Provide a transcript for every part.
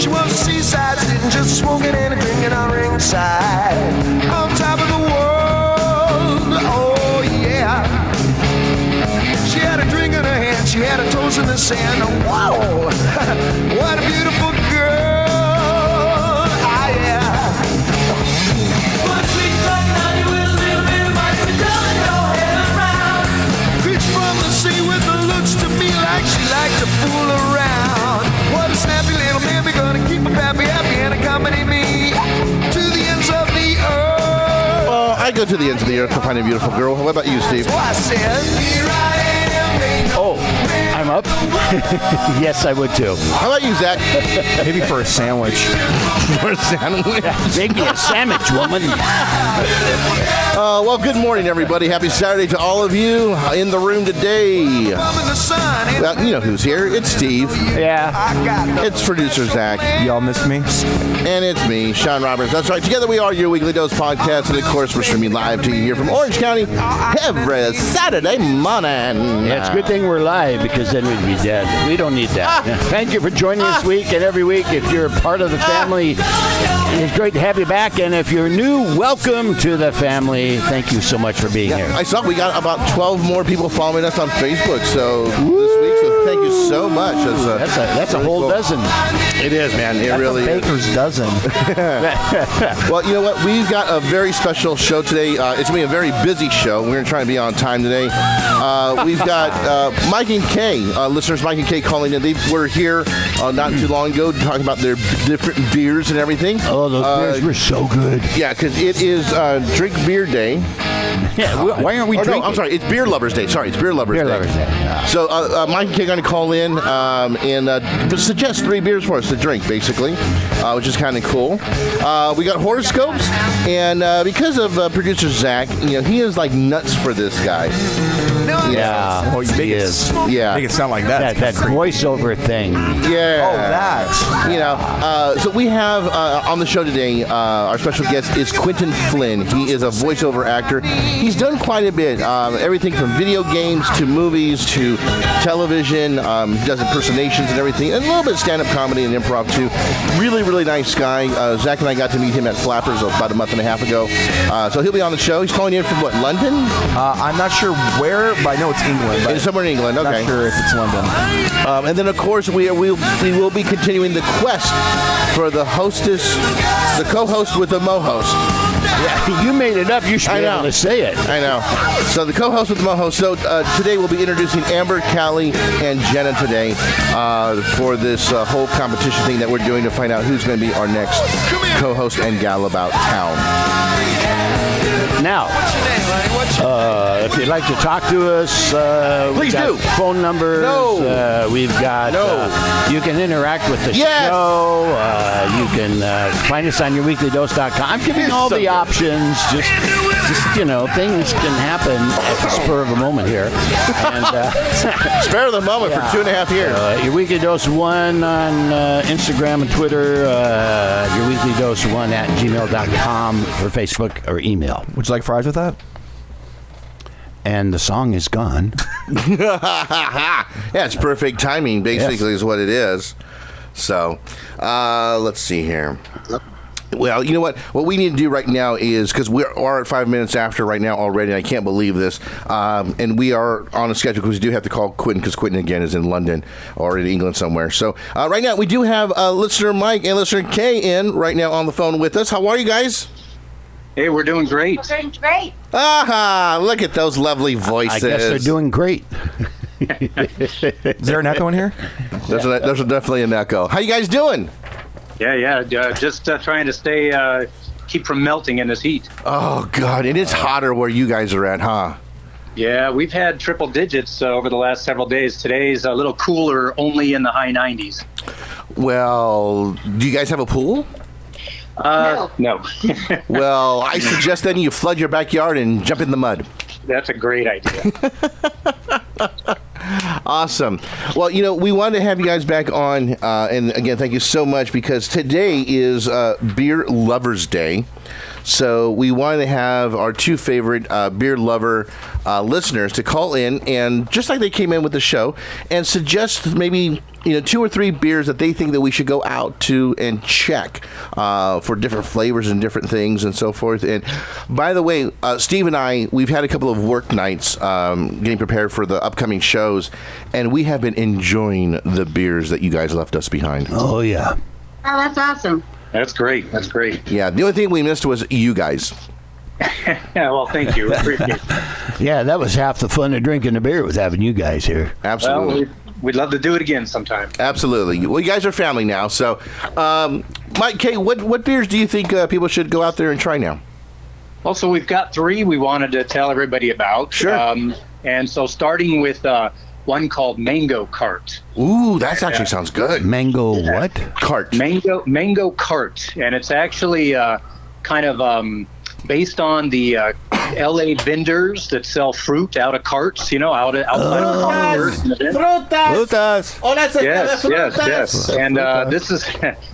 She was a seaside sitting, just smoking and drinking on ringside, on top of the world, oh yeah. She had a drink in her hand, she had her toes in the sand, whoa, what a beautiful girl, ah yeah. One sweet tongue, honey, with a little bit of ice, and telling your head around. Preach from the sea with the looks to me like she liked to fool around. What a snappy little man, we're gonna keep him happy and accompany me to the ends of the earth. Well, I go to the ends of the earth to find a beautiful girl. What about you, Steve? So I said, here I am. Oh, I'm up? Yes, I would too. How about you, Zach? Maybe for a sandwich. For a sandwich? Make me a sandwich, woman. Well, good morning, everybody. Happy Saturday to all of you in the room today. Well, you know who's here. It's Steve. Yeah. It's producer Zach. Y'all missed me? And it's me, Sean Roberts. That's right. Together we are your Weekly Dose podcast. And, of course, we're streaming live to you here from Orange County every Saturday morning. Yeah, it's a good thing we're live because then we'd be dead. We don't need that. Thank you for joining us week and every week. If you're a part of the family, it's great to have you back. And if you're new, welcome to the family. Thank you so much for being here. I saw we got about 12 more people following us on Facebook this week, so thank you so much. That's really a whole cool. dozen. It is, man. It really That's a baker's dozen. Well, you know what? We've got a very special show today. It's going to be a very busy show. We're going to try and be on time today. We've got Mike and Kay, listeners Mike and Kay calling in. They were here not too long ago talking about their different beers and everything. Oh, those beers were so good. Yeah, because it is Drink Beer Day. Yeah, why aren't we drinking? No, I'm sorry. It's Beer Lovers Day. Sorry, it's Beer Lovers Day. So Mike and Kay are going to call in and suggest 3 beers for us to drink, basically, which is kind of cool. We got horoscopes, and because of producer Zach, he is like nuts for this guy. Yeah. Oh, you make it, Yeah. make it sound like that. That voiceover thing. Yeah. Oh, that. So we have on the show today, our special guest is Quinton Flynn. He is a voiceover actor. He's done quite a bit, everything from video games to movies to television. He does impersonations and everything, and a little bit of stand-up comedy and improv too. Really, really nice guy. Zach and I got to meet him at Flappers about a month and a half ago. So he'll be on the show. He's calling in from what, London? I'm not sure where, but I know it's England. But It's somewhere in England. Okay. I'm not sure if it's London. And then, of course, we will be continuing the quest for the hostess, the co-host with the mo-host. Yeah, you made it up. You should be able to say it. I know. So the co-host with the mo-host. So today we'll be introducing Amber, Callie, and Gennah today for this whole competition thing that we're doing to find out who's going to be our next co-host and gal about town. Now, if you'd like to talk to us, Please do. Phone numbers. No. We've got. You can interact with the Yes. show. You can find us on yourweeklydose.com. I'm giving all the options. Just things can happen at the spur of a moment here. And Spare of the moment for 2.5 years. Your Weekly Dose 1 on Instagram and Twitter. Your Weekly Dose 1 at gmail.com for Facebook or email. Would you like fries with that? And the song is gone. Yeah, it's perfect timing, basically, is what it is. So, let's see here. Well, you know what? What we need to do right now is, because we are at 5 minutes after right now already, and I can't believe this, and we are on a schedule because we do have to call Quinton, because Quinton, again, is in London or in England somewhere. So, right now, we do have listener Mike and listener Kay in right now on the phone with us. How are you guys? Hey, we're doing great. We're doing great. Aha! Look at those lovely voices. I guess they're doing great. Is there an echo in here? There's definitely an echo. How you guys doing? Yeah. Just trying to keep from melting in this heat. Oh, God. It is hotter where you guys are at, huh? Yeah, we've had triple digits over the last several days. Today's a little cooler, only in the high 90s. Well, do you guys have a pool? No. Well, I suggest then you flood your backyard and jump in the mud. That's a great idea. Awesome. Well, we wanted to have you guys back on, and again, thank you so much, because today is Beer Lovers Day. So we wanted to have our two favorite beer lover listeners to call in, and just like they came in with the show, and suggest maybe 2 or 3 beers that they think that we should go out to and check for different flavors and different things and so forth. And by the way, Steve and I, we've had a couple of work nights getting prepared for the upcoming shows, and we have been enjoying the beers that you guys left us behind. Oh, yeah. Oh, that's awesome. That's great. That's great. Yeah, the only thing we missed was you guys. Yeah, well, thank you. Appreciate it. Yeah, that was half the fun of drinking the beer, was having you guys here. Absolutely. Well, we'd love to do it again sometime. Absolutely. Well, you guys are family now. So, Mike K., what beers do you think people should go out there and try now? Also, we've got 3 we wanted to tell everybody about. Sure. And so starting with one called Mango Cart. Ooh, that actually sounds good. Mango what? Cart. Mango Cart. And it's actually kind of based on the LA vendors that sell fruit out of carts, outside of the Frutas. Yes. And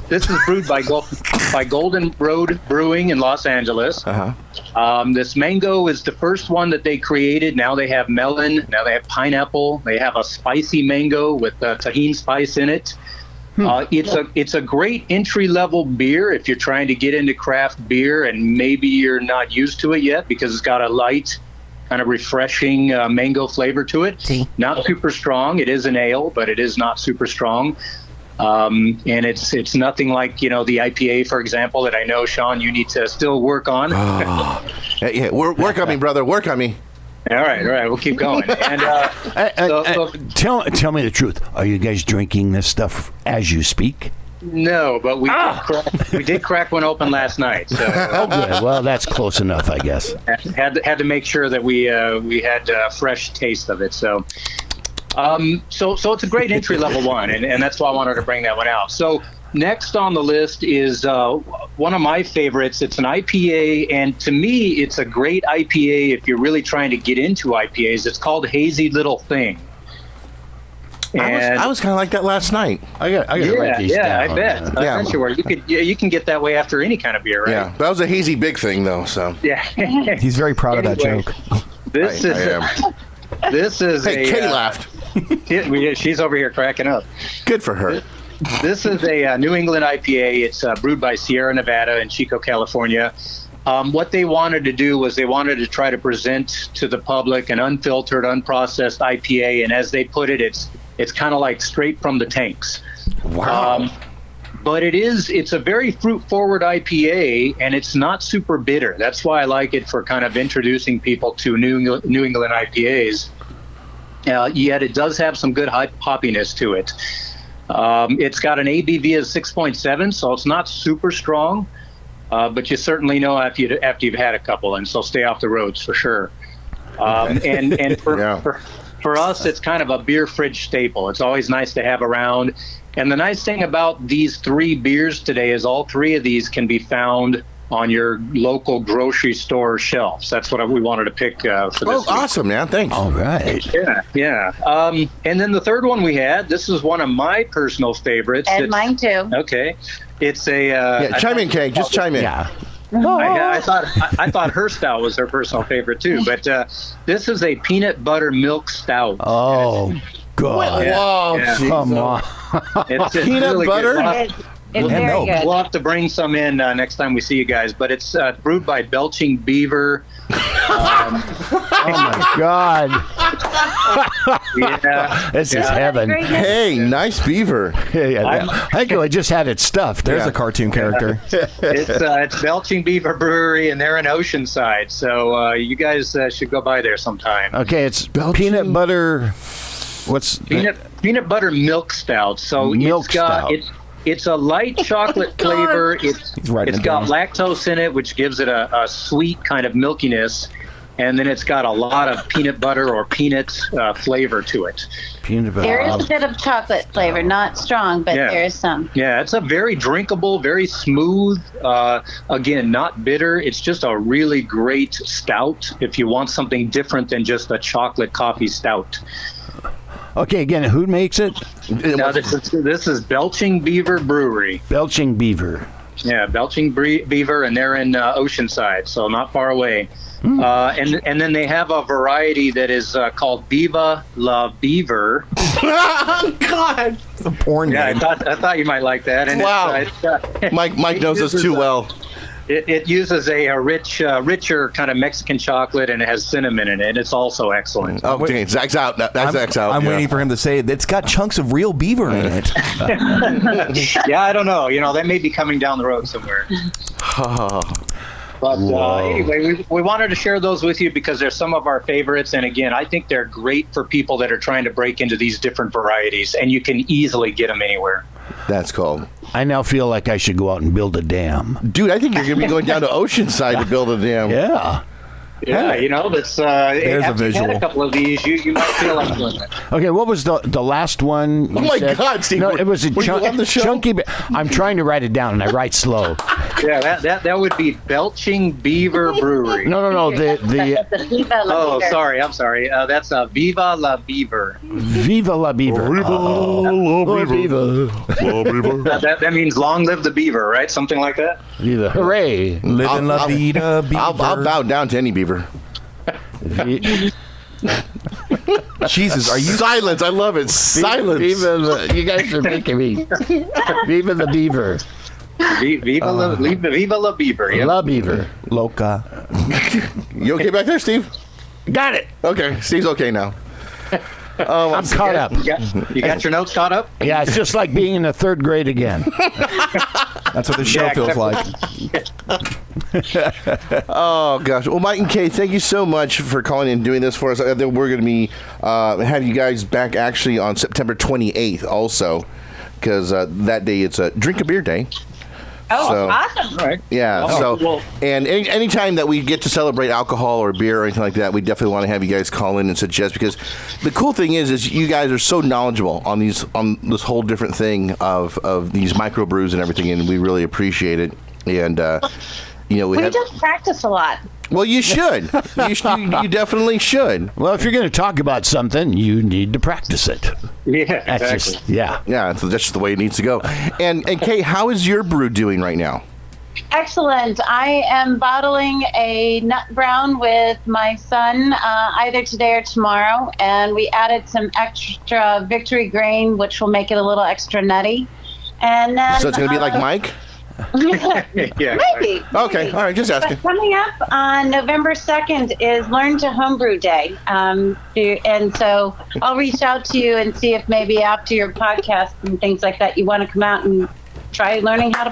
this is brewed by Golden Road Brewing in Los Angeles. This mango is the first one that they created. Now they have melon. Now they have pineapple. They have a spicy mango with tahini spice in it. It's a great entry-level beer if you're trying to get into craft beer and maybe you're not used to it yet because it's got a light, kind of refreshing mango flavor to it. Not super strong. It is an ale, but it is not super strong. And it's nothing like, the IPA, for example, that I know, Sean, you need to still work on. Yeah, work on me, brother. Work on me. All right. We'll keep going. And tell me the truth. Are you guys drinking this stuff as you speak? No, but we did crack one open last night. So Oh, good. Well, that's close enough, I guess. had to make sure that we had a fresh taste of it. So it's a great entry level one, and that's why I wanted to bring that one out. So next on the list is one of my favorites. It's an IPA, and to me, it's a great IPA if you're really trying to get into IPAs. It's called Hazy Little Thing. I was kind of like that last night. I got to write these down. I bet. I bet you were. You can get that way after any kind of beer, right? Yeah, that was a hazy big thing, though. So Yeah. He's very proud of that joke. This I is am. this is Hey, Kay laughed. She's over here cracking up. Good for her. This is a New England IPA. It's brewed by Sierra Nevada in Chico, California. What they wanted to do was they wanted to try to present to the public an unfiltered, unprocessed IPA, and as they put it, it's kind of like straight from the tanks. Wow. But it's a very fruit-forward IPA, and it's not super bitter. That's why I like it for kind of introducing people to New England IPAs. Yet it does have some good hoppiness to it. It's got an ABV of 6.7, so it's not super strong, but you certainly know after you've had a couple, and so stay off the roads for sure. And for us, it's kind of a beer fridge staple. It's always nice to have around. And the nice thing about these 3 beers today is all 3 of these can be found on your local grocery store shelves. That's what we wanted to pick for this week. Awesome, man. Thanks. All right. Yeah. And then the third one we had, this is one of my personal favorites. And mine too. Okay. It's a... Chime in, Kay. Just chime in. Yeah. I thought her stout was her personal favorite too, but this is a peanut butter milk stout. Oh, God. Whoa. Yeah. Come on. It's Peanut really butter? good. It's very good. We'll have to bring some in next time we see you guys, but it's brewed by Belching Beaver. Oh, my God. Yeah. This is heaven. Very good. Hey, nice beaver. I think I just had it stuffed. There's a cartoon character. It's Belching Beaver Brewery, and they're in Oceanside, so you guys should go by there sometime. Okay, it's peanut butter. What's Peanut butter milk stout. So Milk stout. It's a light chocolate flavor. It's writing it got down. lactose in it, which gives it a sweet kind of milkiness, and then it's got a lot of peanut butter or peanut flavor to it. peanut butter? There is a bit of chocolate flavor, not strong, but Yeah. there is some. Yeah, it's a very drinkable, very smooth, again, not bitter. It's just a really great stout if you want something different than just a chocolate coffee stout. Okay, again, who makes it? Now, this is Belching Beaver Brewery. Belching Beaver. Yeah, Belching Beaver, and they're in Oceanside, so not far away. And then they have a variety that is called Viva La Beaver. Oh, God. It's a porn name. I thought you might like that. And Wow. Mike knows us too well. It uses a richer kind of Mexican chocolate, and it has cinnamon in it. And it's also excellent. Oh, dang, Zach's out. That's Zach's out. I'm waiting for him to say it's got chunks of real beaver in it. Yeah, I don't know. That may be coming down the road somewhere. But anyway, we wanted to share those with you because they're some of our favorites. And again, I think they're great for people that are trying to break into these different varieties, and you can easily get them anywhere. That's cool. I now feel like I should go out and build a dam. Dude, I think you're going to be going down to Oceanside to build a dam. Yeah. Yeah, that's There's a after you visual. had a couple of these, you might feel like doing that. Okay, what was the last one? Oh, you my said? God, Steve. No, it was a were you on the show? chunky. I'm trying to write it down, and I write slow. Yeah, that would be Belching Beaver Brewery. No. The Viva La Oh, Beaver. sorry. I'm sorry. That's Viva La Beaver. Viva la Beaver. Viva. That means long live the beaver, right? Something like that. Viva. Hooray. Living La Vida Beaver. I'll bow down to any beaver. Jesus, are you... Silence. I love it. Silence. Viva you guys are making me. Viva the Beaver. Viva La Beaver. Yep. La Beaver. Loca? You okay back there, Steve? Got it. Okay. Steve's okay now. I'm caught up. You got your notes caught up? Yeah, it's just like being in the third grade again. That's what the show Yeah, feels like. Oh, gosh. Well, Mike and Kay, thank you so much for calling and doing this for us. We're going to be having you guys back actually on September 28th also, because that day it's a Drink a Beer Day. Oh, So- awesome. All right. Yeah. Well, And any time that we get to celebrate alcohol or beer or anything like that, we definitely want to have you guys call in and suggest, because the cool thing is you guys are so knowledgeable on this whole different thing of these microbrews and everything, and we really appreciate it. And we have, just practice a lot. well, you should. You definitely should. Well, if you're going to talk about something, you need to practice it. yeah, That's exactly. just, yeah. Yeah, so that's just the way it needs to go. And Kay, how is your brew doing right now? Excellent. I am bottling a nut brown with my son either today or tomorrow, and we added some extra victory grain, which will make it a little extra nutty. And then, So it's going to be like Mike? Yeah. maybe. Okay, all right, just But asking. coming up on November 2nd is Learn to Homebrew Day. And so I'll reach out to you and see if maybe after your podcast and things like that, you want to come out and try learning how to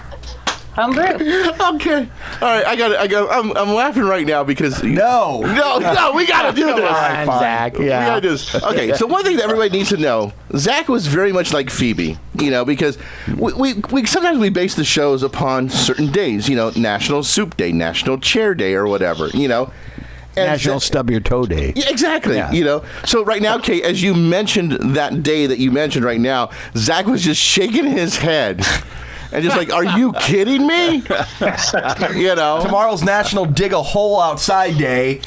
homebrew. Okay. All right, I got it. I'm laughing right now because No. No, we got to do this. Fine, Zach. We Yeah. gotta do this. Okay, so one thing that everybody needs to know, Zach was very much like Phoebe, because we sometimes we base the shows upon certain days, National Soup Day, National Chair Day, or whatever, And National Stub Your Toe Day. Yeah, exactly. Yeah. So right now, Kate, as you mentioned that day that you mentioned right now, Zach was just shaking his head. And just like, are you kidding me? Tomorrow's National Dig a Hole Outside Day.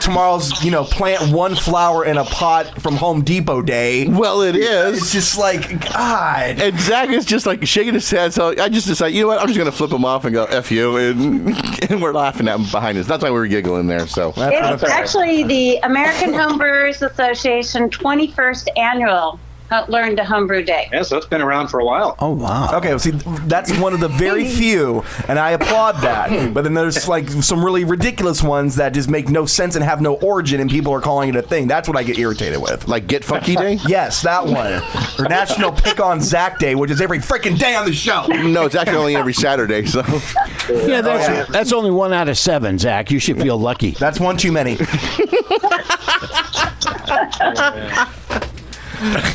Tomorrow's, plant one flower in a pot from Home Depot Day. Well, it is. It's just like, God. And Zach is just like shaking his head. So I just decided, you know what? I'm just going to flip him off and go, F you. And we're laughing at him behind us. That's why we were giggling there. So It's actually the American Homebrewers Association 21st Annual Learn to Homebrew Day. Yeah, so it's been around for a while. Oh, wow. Okay, well, see, that's one of the very few, and I applaud that. But then there's like some really ridiculous ones that just make no sense and have no origin, and people are calling it a thing. That's what I get irritated with. like Get Funky Day? Yes, that one. Or National Pick on Zach Day, which is every freaking day on the show. No, it's actually only every Saturday. So Yeah, that's only 1 out of 7, Zach. You should feel lucky. That's one too many.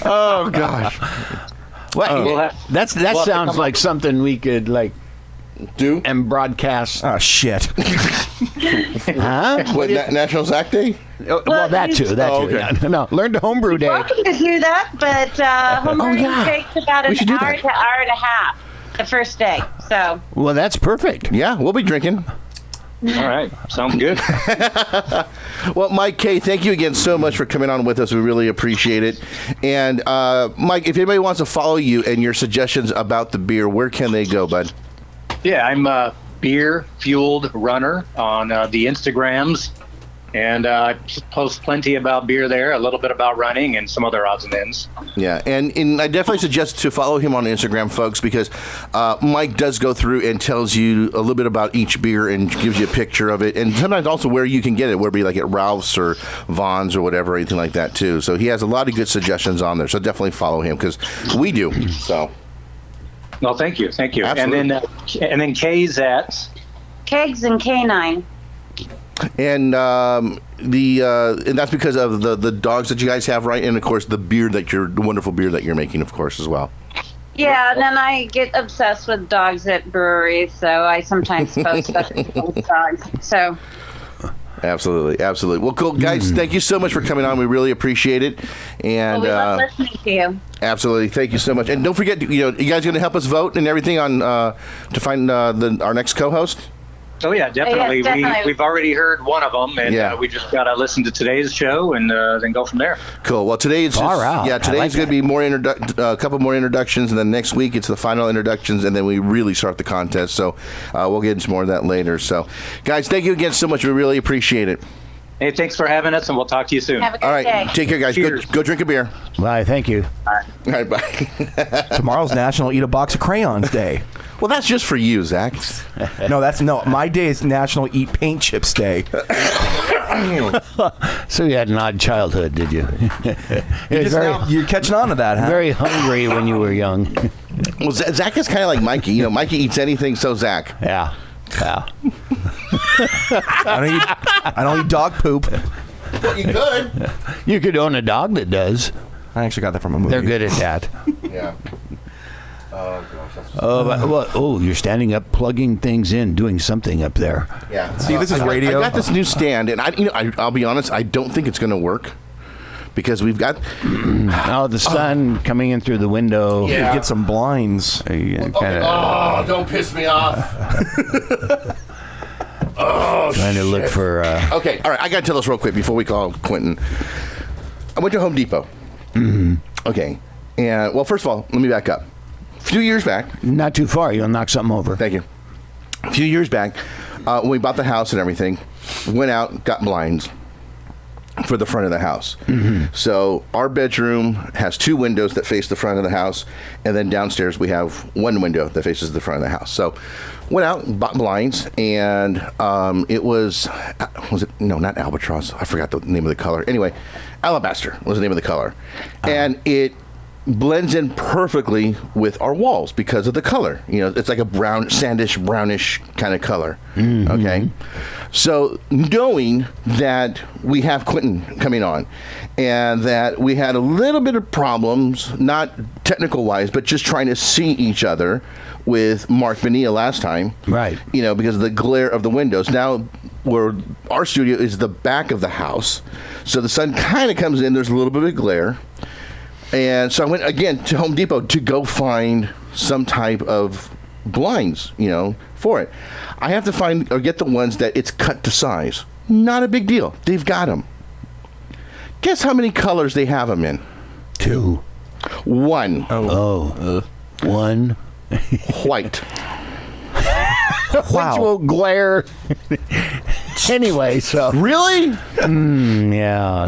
oh gosh, Well, that sounds like something we could do and broadcast. Oh, shit. Huh? what National Zach Day? Well, that too. Oh, okay. No, Learn to Homebrew Day. Welcome to do that, but homebrewing yeah. takes about We an should do hour that. to hour and a half the first day. So Well, that's perfect. Yeah, we'll be drinking. All right. Sounds good. Well, Mike K., thank you again so much for coming on with us. We really appreciate it. And, Mike, if anybody wants to follow you and your suggestions about the beer, where can they go, bud? Yeah, I'm a beer-fueled runner on the Instagrams. And I post plenty about beer there, a little bit about running, and some other odds and ends. Yeah, and I definitely suggest to follow him on Instagram, folks, because Mike does go through and tells you a little bit about each beer and gives you a picture of it, and sometimes also where you can get it, whether it be like at Ralph's or Vaughn's or whatever, anything like that, too. So he has a lot of good suggestions on there, so definitely follow him, because we do, so. Well, thank you. Absolutely. And then K's at? Kegs and K9. And and that's because of the dogs that you guys have, right? And of course the wonderful beer that you're making, of course, as well. Yeah, and then I get obsessed with dogs at breweries, so I sometimes post stuff with dogs. So. Absolutely. Well, cool, guys. Thank you so much for coming on. We really appreciate it. And we love listening to you. Absolutely. Thank you so much. And don't forget, you guys going to help us vote and everything on to find our next co-host. Oh, yeah, definitely. Yeah, definitely. We've already heard one of them, and we just got to listen to today's show and then go from there. Cool. Well, today it's going to be more a couple more introductions, and then next week it's the final introductions, and then we really start the contest. So we'll get into more of that later. So, guys, thank you again so much. We really appreciate it. Hey, thanks for having us, and we'll talk to you soon. Have a good All right. day. Take care, guys. Go drink a beer. Bye. Thank you. All right. Bye. Tomorrow's National Eat a Box of Crayons Day. Well, that's just for you, Zach. No. My day is National Eat Paint Chips Day. So you had an odd childhood, did you? You're catching on to that, huh? Very hungry when you were young. Well, Zach is kind of like Mikey. Mikey eats anything, so Zach. Yeah. I don't eat dog poop. Well, you could. You could own a dog that does. I actually got that from a movie. They're good at that. Yeah. Oh, gosh. You're standing up, plugging things in, doing something up there. Yeah. See, this is radio. I got this new stand, and I'll be honest, I don't think it's going to work because we've got the sun coming in through the window. Yeah. Get some blinds. Don't piss me off. Trying to look for. Okay, all right. I got to tell this real quick before we call Quinton. I went to Home Depot. Mm-hmm. Okay, and well, first of all, let me back up. A few years back. Not too far. You'll knock something over. Thank you. A few years back, when we bought the house and everything, went out, got blinds for the front of the house. Mm-hmm. So our bedroom has 2 windows that face the front of the house, and then downstairs we have 1 window that faces the front of the house. So went out and bought blinds, and it was it? No, not albatross. I forgot the name of the color. Anyway, alabaster was the name of the color. And it blends in perfectly with our walls because of the color. It's like a brownish kind of color. Mm-hmm. Okay. So knowing that we have Quinton coming on and that we had a little bit of problems, not technical wise, but just trying to see each other with Mark Bonilla last time. Right. Because of the glare of the windows. Now where our studio is the back of the house. So the sun kind of comes in, there's a little bit of glare. And so I went again to Home Depot to go find some type of blinds, for it. I have to find or get the ones that it's cut to size. Not a big deal. They've got them. Guess how many colors they have them in? 2. 1. 1. White. Wow. Which will glare anyway, so. Really? Yeah.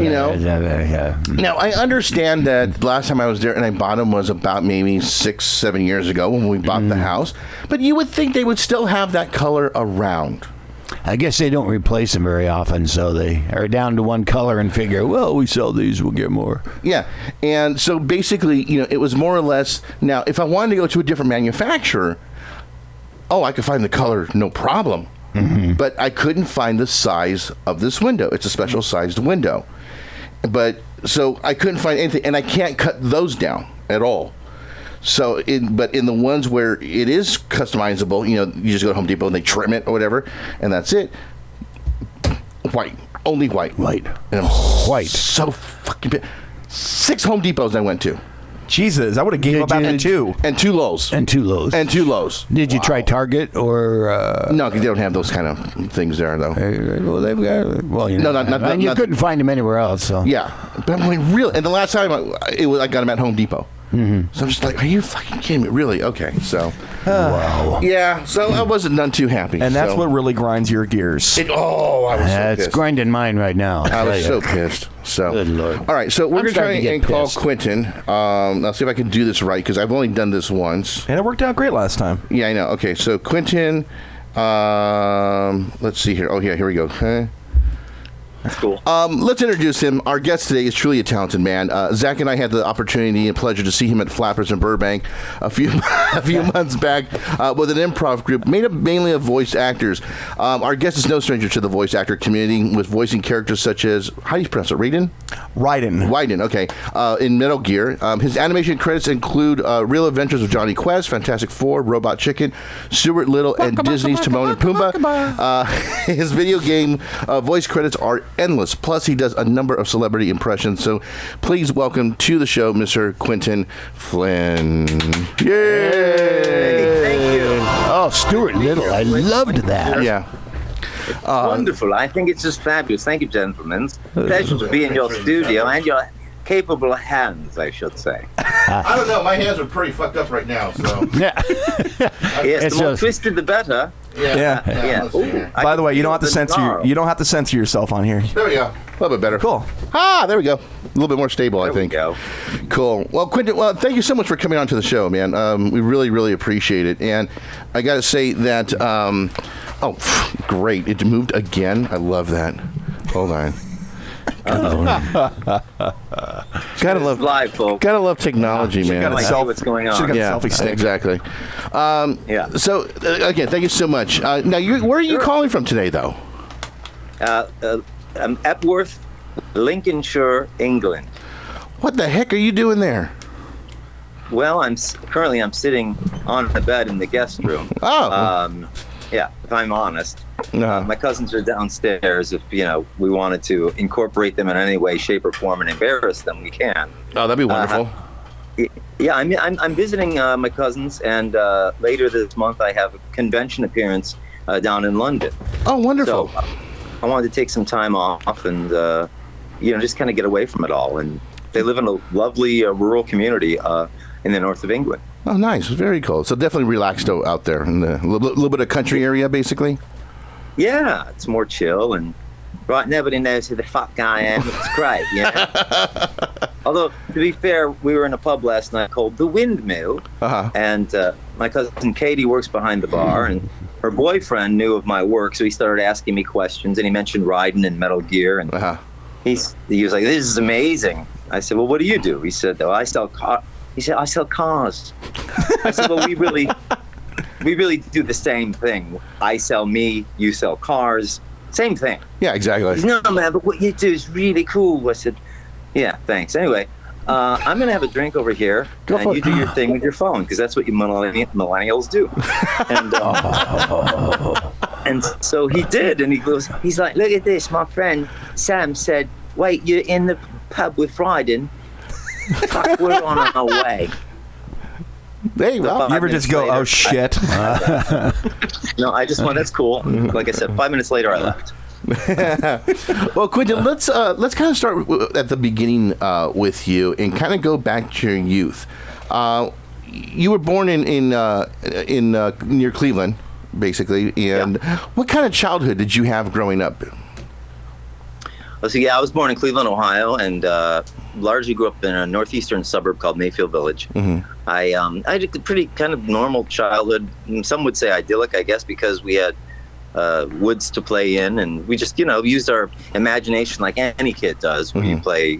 Now, I understand that last time I was there and I bought them was about maybe 6-7 years ago when we bought the house. But you would think they would still have that color around. I guess they don't replace them very often, so they are down to 1 color and figure, well, we sell these, we'll get more. Yeah, and so basically, it was more or less, now, if I wanted to go to a different manufacturer, I could find the color, no problem. Mm-hmm. But I couldn't find the size of this window. It's a special sized window. So I couldn't find anything, and I can't cut those down at all. So, but in the ones where it is customizable, you just go to Home Depot and they trim it or whatever, and that's it. White, only white. White. And I'm white. So fucking 6 Home Depots I went to. Jesus, I would have gave up after 2. And 2 lows. And 2 lows. And 2 lows. Did you try Target or? No, because they don't have those kind of things there, though. Well, they've got. Well, you know, not you couldn't find them anywhere else. So yeah, but I mean, really. And the last time I got them at Home Depot. Mm-hmm. So I'm just like, are you fucking kidding me? Really? Okay, so. Wow. Yeah, so I wasn't none too happy. And that's what really grinds your gears. I was so pissed. It's grinding mine right now. I was so pissed. So, good Lord. All right, so we're going to try and call pissed. Quinton. I'll see if I can do this right, because I've only done this once. And it worked out great last time. Yeah, I know. Okay, so Quinton, let's see here. Oh, yeah, here we go. Okay. That's cool. Let's introduce him. Our guest today is truly a talented man. Zach and I had the opportunity and pleasure to see him at Flappers in Burbank a few months back with an improv group made up mainly of voice actors. Our guest is no stranger to the voice actor community, with voicing characters such as, how do you pronounce it, Raiden, okay, in Metal Gear. His animation credits include Real Adventures of Johnny Quest, Fantastic Four, Robot Chicken, Stuart Little, and Disney's Timon and Pumbaa. His video game voice credits are endless. Plus, he does a number of celebrity impressions. So, please welcome to the show, Mr. Quinton Flynn. Yay! Thank you. Oh, Stuart Little. I loved that. Yeah. Wonderful. I think it's just fabulous. Thank you, gentlemen. It's a pleasure to be in your studio and your capable hands, I should say. I don't know. My hands are pretty fucked up right now. So. Yeah. Yes, the more twisted, the better. Yeah. Ooh, By the way, you don't have to censor. You don't have to censor yourself on here. There we go. A little bit better. Cool. There we go. A little bit more stable, I think. There we go. Cool. Well, Quinton, thank you so much for coming on to the show, man. We really, really appreciate it. And I got to say that, great. It moved again. I love that. Hold on. Gotta love live, folks. Gotta love technology, man. Gotta see what's going on. Selfie stick. Exactly. Yeah. So again, thank you so much. Now, where are you calling from today, though? Epworth, Lincolnshire, England. What the heck are you doing there? Well, I'm currently sitting on the bed in the guest room. Oh. Yeah, if I'm honest. My cousins are downstairs. If we wanted to incorporate them in any way, shape, or form and embarrass them, we can. Oh, that'd be wonderful. Yeah, I'm visiting my cousins, and later this month I have a convention appearance down in London. Oh, wonderful. So I wanted to take some time off and just kind of get away from it all. And they live in a lovely rural community in the north of England. Oh, nice. Very cool. So definitely relaxed out there in the little bit of country area, basically. Yeah, it's more chill, and nobody knows who the fuck I am. It's great, Although, to be fair, we were in a pub last night called The Windmill, and my cousin Katie works behind the bar, and her boyfriend knew of my work, so he started asking me questions, and he mentioned Raiden and Metal Gear, and he was like, "This is amazing." I said, "Well, what do you do?" He said, "Oh, I sell cars." He said, "I sell cars." I said, "Well, we really do the same thing. I sell me, you sell cars. Same thing." Yeah, exactly. He said, "No, man, but what you do is really cool." I said, "Yeah, thanks." Anyway, I'm going to have a drink over here, and you do your thing with your phone, because that's what you millennials do. And so he did, and he's like, "Look at this, my friend Sam said, wait, you're in the pub with Raiden? Fuck, we're on our way." There you go. You ever just go, "Oh shit"? No, I just went, "That's cool." Like I said, 5 minutes later, I left. Well, Quinton, let's kind of start at the beginning with you and kind of go back to your youth. You were born in near Cleveland, basically, and what kind of childhood did you have growing up? So I was born in Cleveland, Ohio, and largely grew up in a northeastern suburb called Mayfield Village. Mm-hmm. I had a pretty kind of normal childhood. Some would say idyllic, I guess, because we had woods to play in, and we just used our imagination like any kid does when you play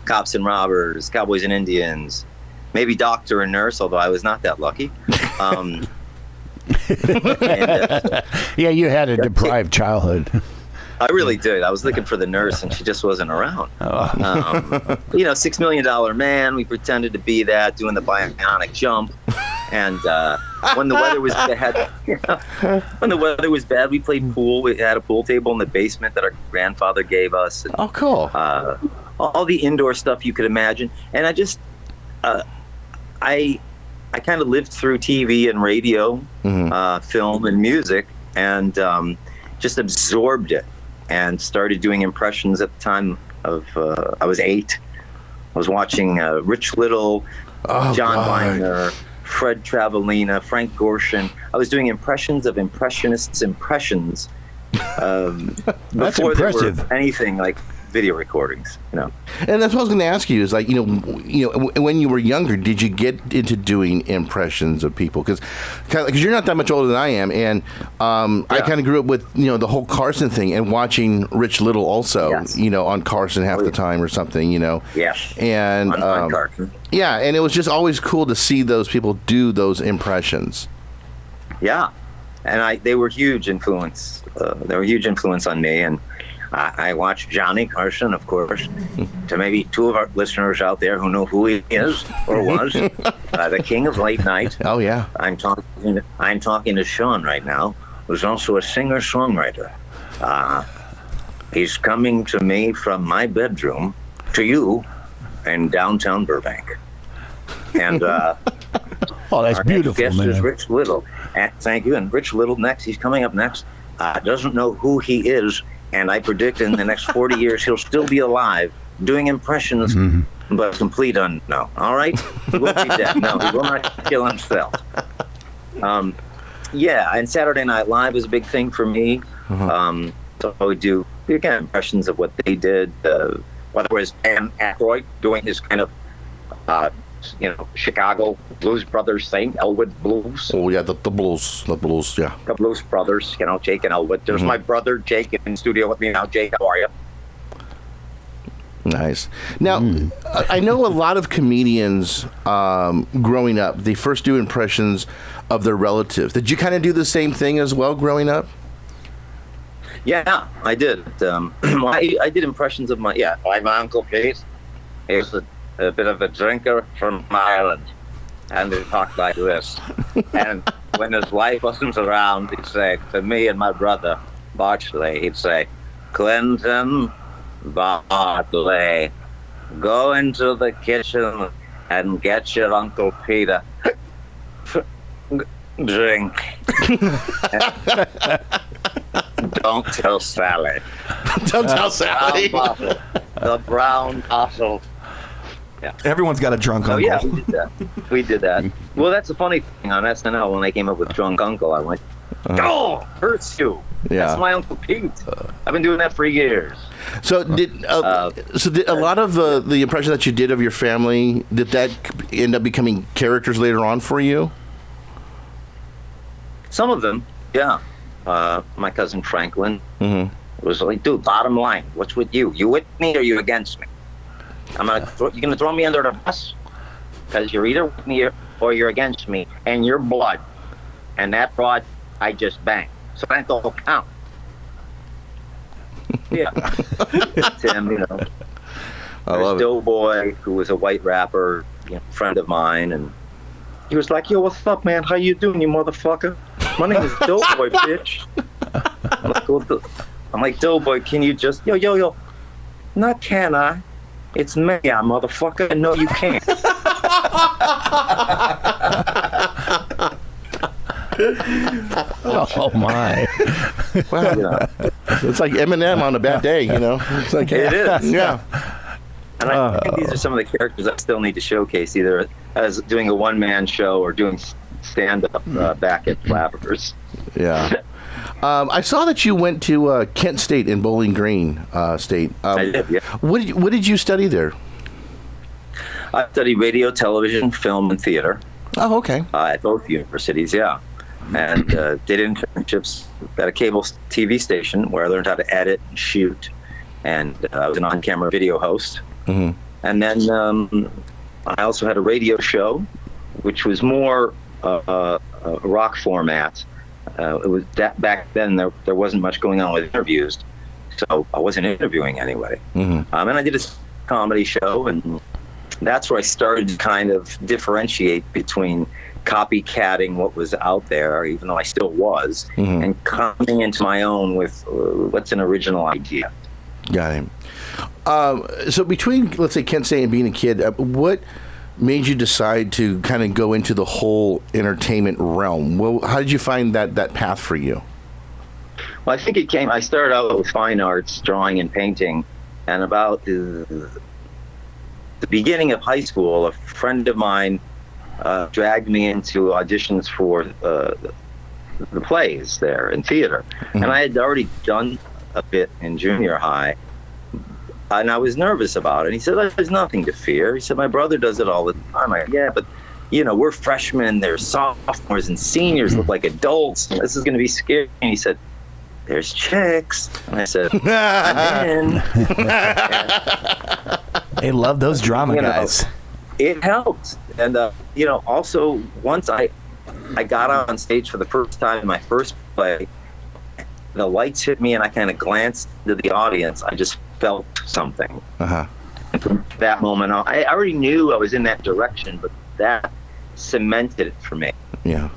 cops and robbers, cowboys and Indians, maybe doctor and nurse, although I was not that lucky. Yeah, you had a deprived childhood. I really did. I was looking for the nurse, and she just wasn't around. $6 Million Man. We pretended to be that, doing the bionic jump. And when the weather was bad, we played pool. We had a pool table in the basement that our grandfather gave us. And, oh, cool! All the indoor stuff you could imagine. And I just, I kind of lived through TV and radio, film and music, and just absorbed it, and started doing impressions at the time of I was 8. I was watching Rich Little, John Weiner, Fred Travalena, Frank Gorshin. I was doing impressions of impressionists' impressions before there were anything like video recordings, you know. And that's what I was going to ask you is like, you know, when you were younger, did you get into doing impressions of people? Because you're not that much older than I am, and I kind of grew up with, you know, the whole Carson thing and watching Rich Little also, you know, on Carson half the time or something, you know. Yes. And on Carson. Yeah, and it was just always cool to see those people do those impressions. Yeah, and they were huge influence. They were a huge influence on me, and I watched Johnny Carson, of course. To maybe 2 of our listeners out there who know who he is or was, the king of late night. Oh yeah. I'm talking to Sean right now, who's also a singer-songwriter. He's coming to me from my bedroom to you in downtown Burbank. And oh, that's beautiful, guest man. Is Rich Little. Thank you. And Rich Little next. He's coming up next. Doesn't know who he is. And I predict in the next 40 years, he'll still be alive, doing impressions, but complete unknown. All right? He won't be dead. No, he will not kill himself. Yeah, and Saturday Night Live is a big thing for me. So I would do again impressions of what they did, whether it was Dan Aykroyd doing his kind of, Chicago Blues Brothers thing, Elwood Blues. Oh yeah, the blues, yeah. The Blues Brothers, Jake and Elwood. There's my brother Jake in studio with me now. Jake, how are you? Nice. Now, I know a lot of comedians growing up, they first do impressions of their relatives. Did you kind of do the same thing as well growing up? Yeah, I did. I did impressions of my Uncle Pete. He was a bit of a drinker from Ireland, and he talked like this. And when his wife wasn't around, he'd say to me and my brother Bartley, he'd say, "Quinton, Bartley, go into the kitchen and get your Uncle Peter drink. Don't tell Sally. Don't tell Sally. The brown bottle." Yeah. Everyone's got a drunk uncle. Oh yeah, we did that. Well, that's the funny thing on SNL when they came up with Drunk Uncle. I went, "Oh, hurts you." Yeah. That's my Uncle Pete. I've been doing that for years. So did a lot of the impression that you did of your family, did that end up becoming characters later on for you? Some of them, yeah. My cousin Franklin was like, "Dude, bottom line, what's with you? You with me or you against me? You're gonna throw me under the bus? Because you're either with me or you're against me, and you're blood. And that broad I just banged. So that don't count." Yeah. Tim, I love it. Doughboy, who was a white rapper, friend of mine, and he was like, "Yo, what's up, man? How you doing, you motherfucker? My name is Doughboy, bitch." I'm like, "Doughboy, can you just yo? Not can I? It's me, motherfucker. No, you can't." Oh my! Wow, it's like Eminem on a bad day, It's like it is, yeah. And I think these are some of the characters I still need to showcase, either as doing a one-man show or doing stand-up back at Flappers. Yeah. I saw that you went to Kent State in Bowling Green State. I did, yeah. What did you study there? I studied radio, television, film, and theater. Oh, okay. At both universities, yeah. And did internships at a cable TV station where I learned how to edit and shoot. And I was an on-camera video host. And then I also had a radio show, which was more a rock format. It was back then there wasn't much going on with interviews, so I wasn't interviewing anyway. And I did a comedy show, and that's where I started to kind of differentiate between copycatting what was out there, even though I still was, and coming into my own with what's an original idea. Got him. So between, let's say, Kent State and being a kid, what made you decide to kind of go into the whole entertainment realm? Well, how did you find that path for you? Well, I think I started out with fine arts, drawing and painting, and about the beginning of high school, a friend of mine dragged me into auditions for the plays there in theater. And I had already done a bit in junior high, and I was nervous about it. And he said, there's nothing to fear. He said, my brother does it all the time. I yeah, but we're freshmen, they're sophomores and seniors, look like adults, and this is going to be scary. And he said, there's chicks. And I said, I'm in. They love those drama guys. It helped. And, also once I got on stage for the first time in my first play, the lights hit me and I kind of glanced to the audience. I just felt something. And from that moment on, I already knew I was in that direction, but that cemented it for me. Yeah.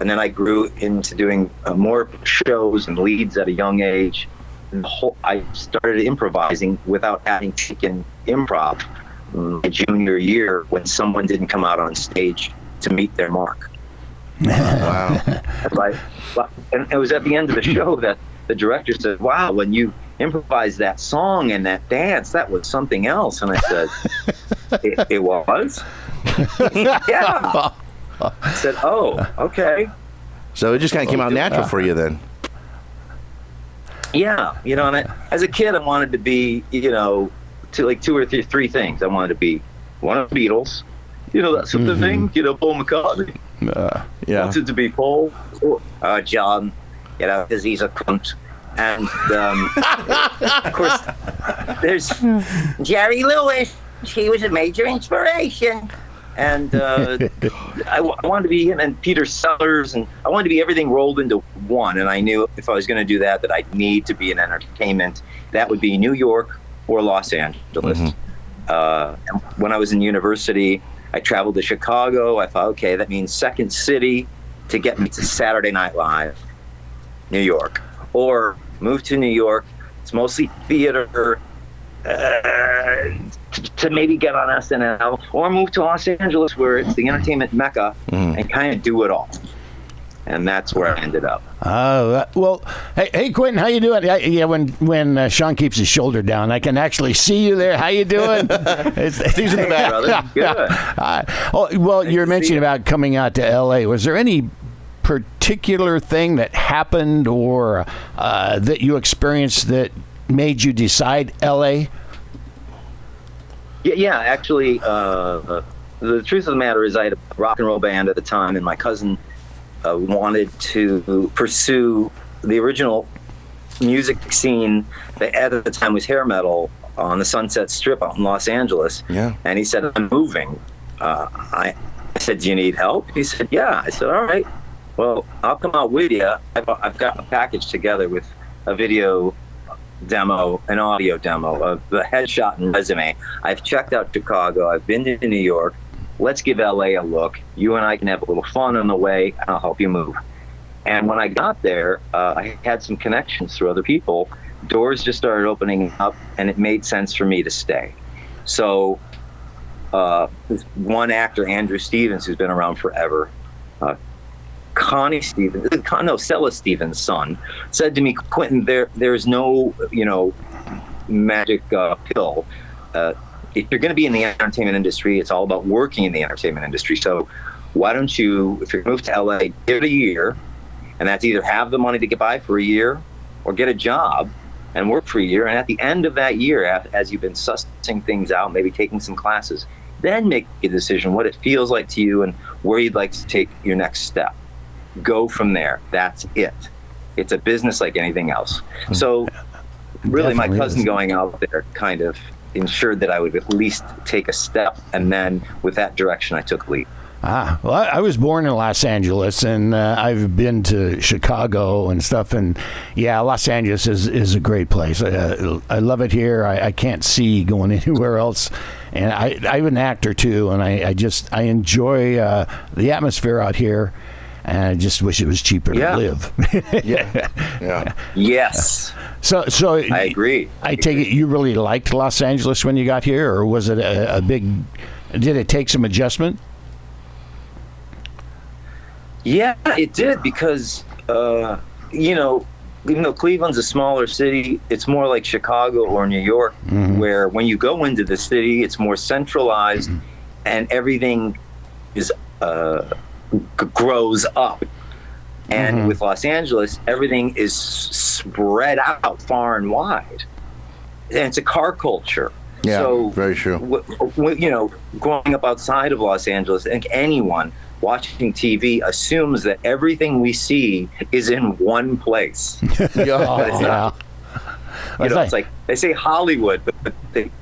And then I grew into doing more shows and leads at a young age. And I started improvising without having taken improv my junior year when someone didn't come out on stage to meet their mark. Wow. And it was at the end of the show that the director said, wow, when you improvised that song and that dance, that was something else. And I said, it was? Yeah. I said, oh, okay. So it just kind of came out natural for you then. Yeah, and as a kid, I wanted to be, to like two or three things. I wanted to be one of the Beatles, that sort of thing, Paul McCartney. Yeah. Wanted to be Paul, John, because he's a cunt. And, of course, there's Jerry Lewis. He was a major inspiration. And I wanted to be him and Peter Sellers, and I wanted to be everything rolled into one. And I knew if I was going to do that I'd need to be in entertainment. That would be New York or Los Angeles. And when I was in university, I traveled to Chicago. I thought, okay, that means second city to get me to Saturday Night Live, New York. Or move to New York. It's mostly theater. To maybe get on SNL, or move to Los Angeles where it's the entertainment mecca, and kind of do it all. And that's where I ended up. Well, hey, Quinton, how you doing? Yeah, when Sean keeps his shoulder down, I can actually see you there. How you doing? He's in the back, brother. Good. Well, you're mentioning about coming out to L.A. Was there any particular thing that happened or that you experienced that made you decide L.A.? Yeah, actually, the truth of the matter is I had a rock and roll band at the time, and my cousin wanted to pursue the original music scene that at the time was hair metal on the Sunset Strip out in Los Angeles. Yeah. And he said, I'm moving. I said, do you need help? He said, yeah. I said, all right. Well, I'll come out with you. I've got a package together with a video demo, an audio demo of the headshot and resume. I've checked out Chicago. I've been to New York. Let's give LA a look. You and I can have a little fun on the way, and I'll help you move. And when I got there, I had some connections through other people. Doors just started opening up, and it made sense for me to stay. So this one actor, Andrew Stevens, who's been around forever, Stella Stevens' son, said to me, Quinton, there's no, magic pill. If you're going to be in the entertainment industry, it's all about working in the entertainment industry. So why don't you, if you're moved to LA, give it a year, and that's either have the money to get by for a year or get a job and work for a year. And at the end of that year, as you've been sussing things out, maybe taking some classes, then make a decision what it feels like to you and where you'd like to take your next step. Go from there. That's it. It's a business like anything else. So really, my cousin going out there kind of ensured that I would at least take a step, and then with that direction I took lead. Well, I was born in Los Angeles, and I've been to Chicago and stuff, and yeah, Los Angeles is a great place. I love it here. I can't see going anywhere else, and I'm an actor too, and I enjoy the atmosphere out here. And I just wish it was cheaper to live. Yeah. Yes. So I agree. I take it you really liked Los Angeles when you got here, or was it a big Did it take some adjustment? Yeah, it did because, you know, even though Cleveland's a smaller city, it's more like Chicago or New York, where when you go into the city, it's more centralized and everything is grows up. And with Los Angeles, everything is spread out far and wide. And it's a car culture. Yeah, so, very true. You know, growing up outside of Los Angeles, I think anyone watching TV assumes that everything we see is in one place. Yeah. You know, it's like they say Hollywood, but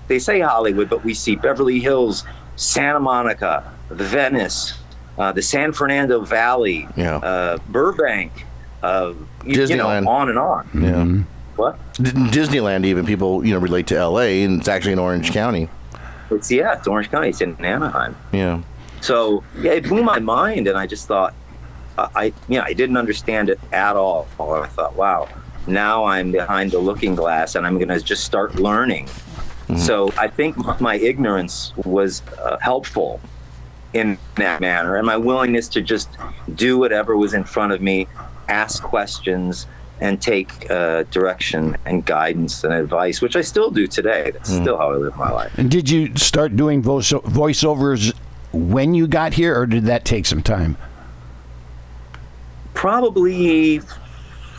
they say Hollywood, but we see Beverly Hills, Santa Monica, Venice, the San Fernando Valley, Burbank, Disneyland, you know, on and on. Yeah. What? Disneyland, even people, you know, relate to L.A. and it's actually in Orange County. It's Orange County. It's in Anaheim. Yeah. So yeah, it blew my mind, and I just thought, I didn't understand it at all. I thought, wow, now I'm behind the looking glass, and I'm going to just start learning. So I think my ignorance was helpful in that manner, and my willingness to just do whatever was in front of me, ask questions, and take direction and guidance and advice, which I still do today. That's still how I live my life. And did you start doing voiceovers when you got here, or did that take some time? Probably,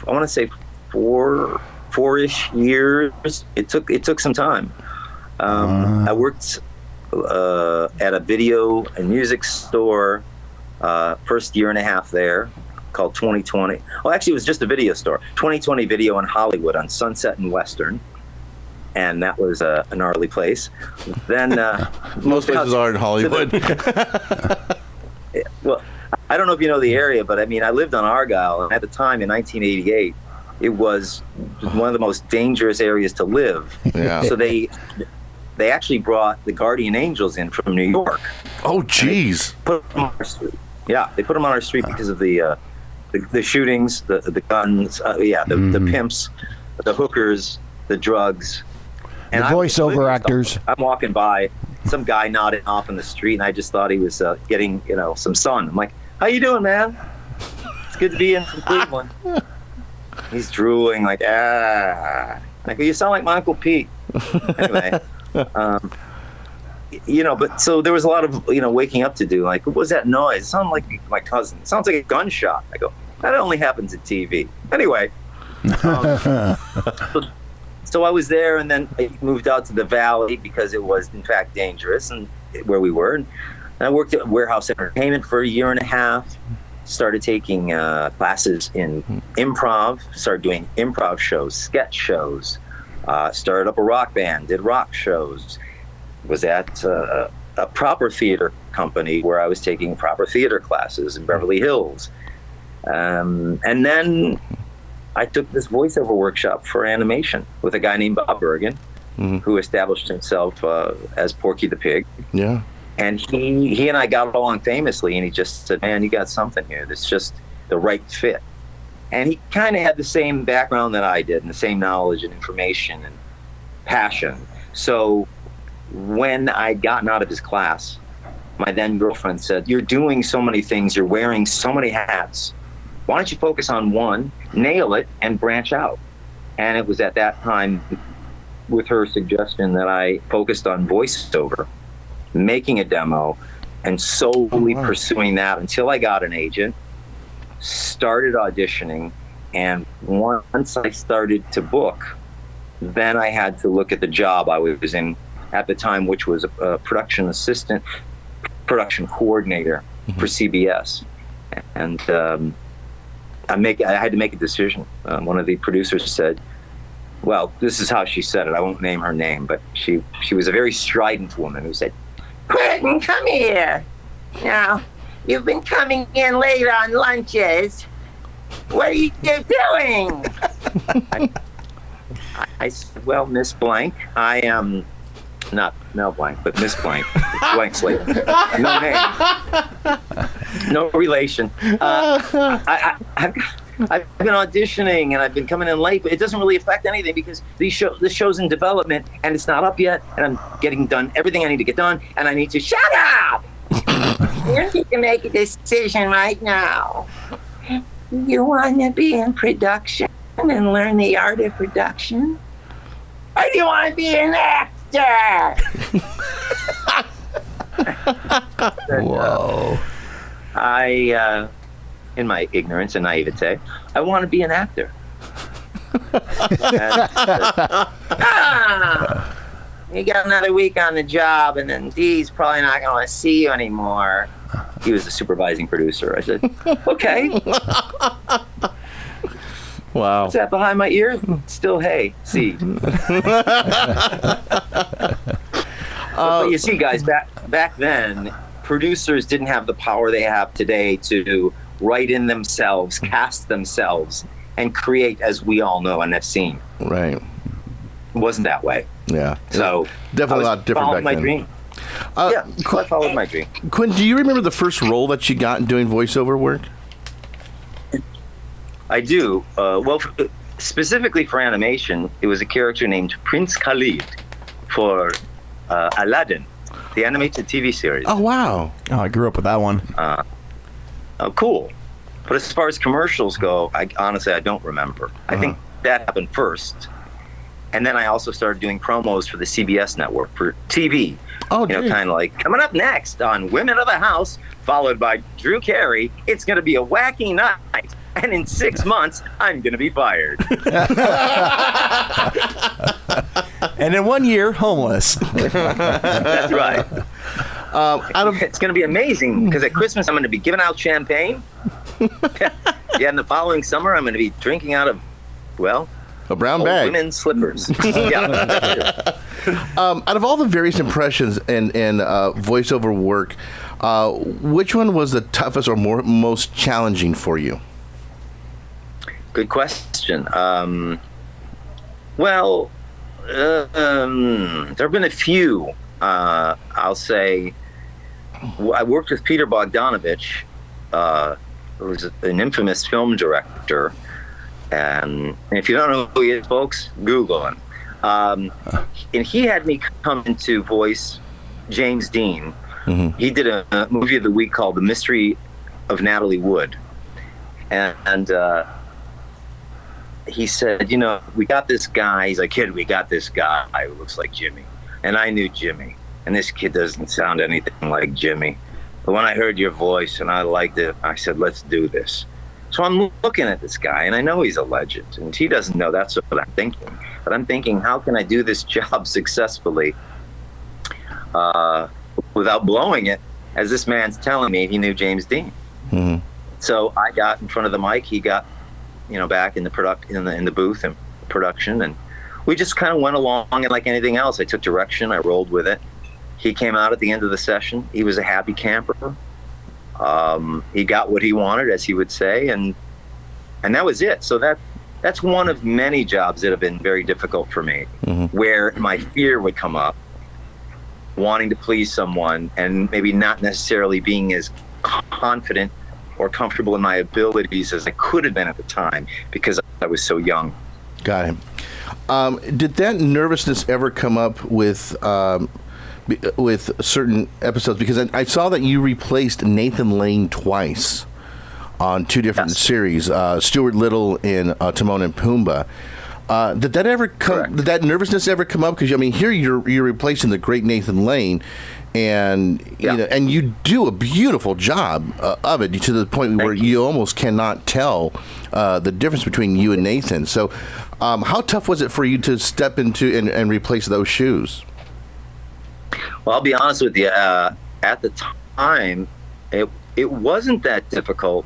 I want to say four-ish years. It took some time. I worked at a video and music store first year and a half there, called 2020. Well, actually, it was just a video store. 2020 Video in Hollywood on Sunset and Western. And that was a gnarly place. Then most places are in Hollywood. Well, I don't know if you know the area, but I mean, I lived on Argyle, and at the time in 1988, it was one of the most dangerous areas to live. Yeah. So they actually brought the Guardian Angels in from New York. Oh, jeez. Put them on our street. Yeah, they put them on our street because of the shootings, the guns, the pimps, the hookers, the drugs. And the voiceover actors. I'm walking by, some guy nodding off in the street, and I just thought he was getting, some sun. I'm like, "How you doing, man? It's good to be in from Cleveland." He's drooling like, I go, "You sound like my Uncle Pete." Anyway, but so there was a lot of waking up to do. Like, what was that noise? It sounded like my cousin. It sounds like a gunshot. I go, that only happens at TV. Anyway. So I was there, and then I moved out to the Valley because it was, in fact, dangerous and where we were. And I worked at Warehouse Entertainment for a year and a half, started taking classes in improv, started doing improv shows, sketch shows, started up a rock band, did rock shows, was at a proper theater company where I was taking proper theater classes in Beverly Hills. And then I took this voiceover workshop for animation with a guy named Bob Bergen, who established himself as Porky the Pig. Yeah. And he and I got along famously, and he just said, "Man, you got something here that's just the right fit." And he kind of had the same background that I did, and the same knowledge and information and passion. So when I'd gotten out of his class, my then girlfriend said, "You're doing so many things, you're wearing so many hats. Why don't you focus on one, nail it, and branch out?" And it was at that time, with her suggestion, that I focused on voiceover, making a demo, and solely pursuing that until I got an agent, started auditioning, and once I started to book, then I had to look at the job I was in at the time, which was a production assistant, production coordinator for CBS. And I had to make a decision. One of the producers said, well, this is how she said it. I won't name her name, but she was a very strident woman who said, "Quinton, come here. Now, you've been coming in late on lunches. What are you doing?" I said, "Well, Miss Blank, I am not Mel Blanc, but Miss Blank. Blank slate. No name. No relation. I've been auditioning and I've been coming in late, but it doesn't really affect anything because this show's in development and it's not up yet, and I'm getting done everything I need to get done, and I need to shut up. You need to make a decision right now. You want to be in production and learn the art of production, or do you want to be an actor? Whoa. I, in my ignorance and naivete, I want to be an actor. You got another week on the job, and then Dee's probably not going to see you anymore. He was the supervising producer. I said, okay. Wow. What's that behind my ear? Still hay, seed. But you see, guys, back then, producers didn't have the power they have today to write in themselves, cast themselves, and create, as we all know and have seen. Right. It wasn't that way. Yeah. So definitely a lot different back my then. dream. I followed my dream. Quinn, do you remember the first role that you got doing voiceover work? I do. Specifically for animation, it was a character named Prince Khalid for Aladdin, the animated TV series. Oh, wow. Oh, I grew up with that one. Cool. But as far as commercials go, honestly, I don't remember. I think that happened first. And then I also started doing promos for the CBS network for TV. Oh, kind of like, coming up next on Women of the House, followed by Drew Carey, it's going to be a wacky night. And in 6 months, I'm going to be fired. And in 1 year, homeless. That's right. It's going to be amazing because at Christmas, I'm going to be giving out champagne. Yeah, and the following summer, I'm going to be drinking out of, well, a brown bag. Women's slippers. Yeah. Out of all the various impressions and voiceover work, which one was the toughest or most challenging for you? Good question. There have been a few. I'll say I worked with Peter Bogdanovich, who was an infamous film director. And if you don't know who he is, folks, Google him. And he had me come in to voice James Dean. Mm-hmm. He did a movie of the week called The Mystery of Natalie Wood. And he said, we got this guy. He's like, kid, we got this guy who looks like Jimmy. And I knew Jimmy. And this kid doesn't sound anything like Jimmy. But when I heard your voice and I liked it, I said, let's do this. So I'm looking at this guy, and I know he's a legend, and he doesn't know that's what I'm thinking. But I'm thinking, how can I do this job successfully without blowing it, as this man's telling me he knew James Dean? Mm-hmm. So I got in front of the mic. He got, back in the in the booth and production, and we just kind of went along. And like anything else, I took direction. I rolled with it. He came out at the end of the session. He was a happy camper. He got what he wanted, as he would say, and that was it. So that's one of many jobs that have been very difficult for me, where my fear would come up, wanting to please someone, and maybe not necessarily being as confident or comfortable in my abilities as I could have been at the time because I was so young. Got him. Did that nervousness ever come up with certain episodes? Because I saw that you replaced Nathan Lane twice on two different series, Stuart Little in Timon and Pumbaa. Did that ever come? Did that nervousness ever come up? Because here you're replacing the great Nathan Lane, and and you do a beautiful job of it to the point where you almost cannot tell the difference between you and Nathan. So, how tough was it for you to step into and replace those shoes? Well, I'll be honest with you. At the time, it wasn't that difficult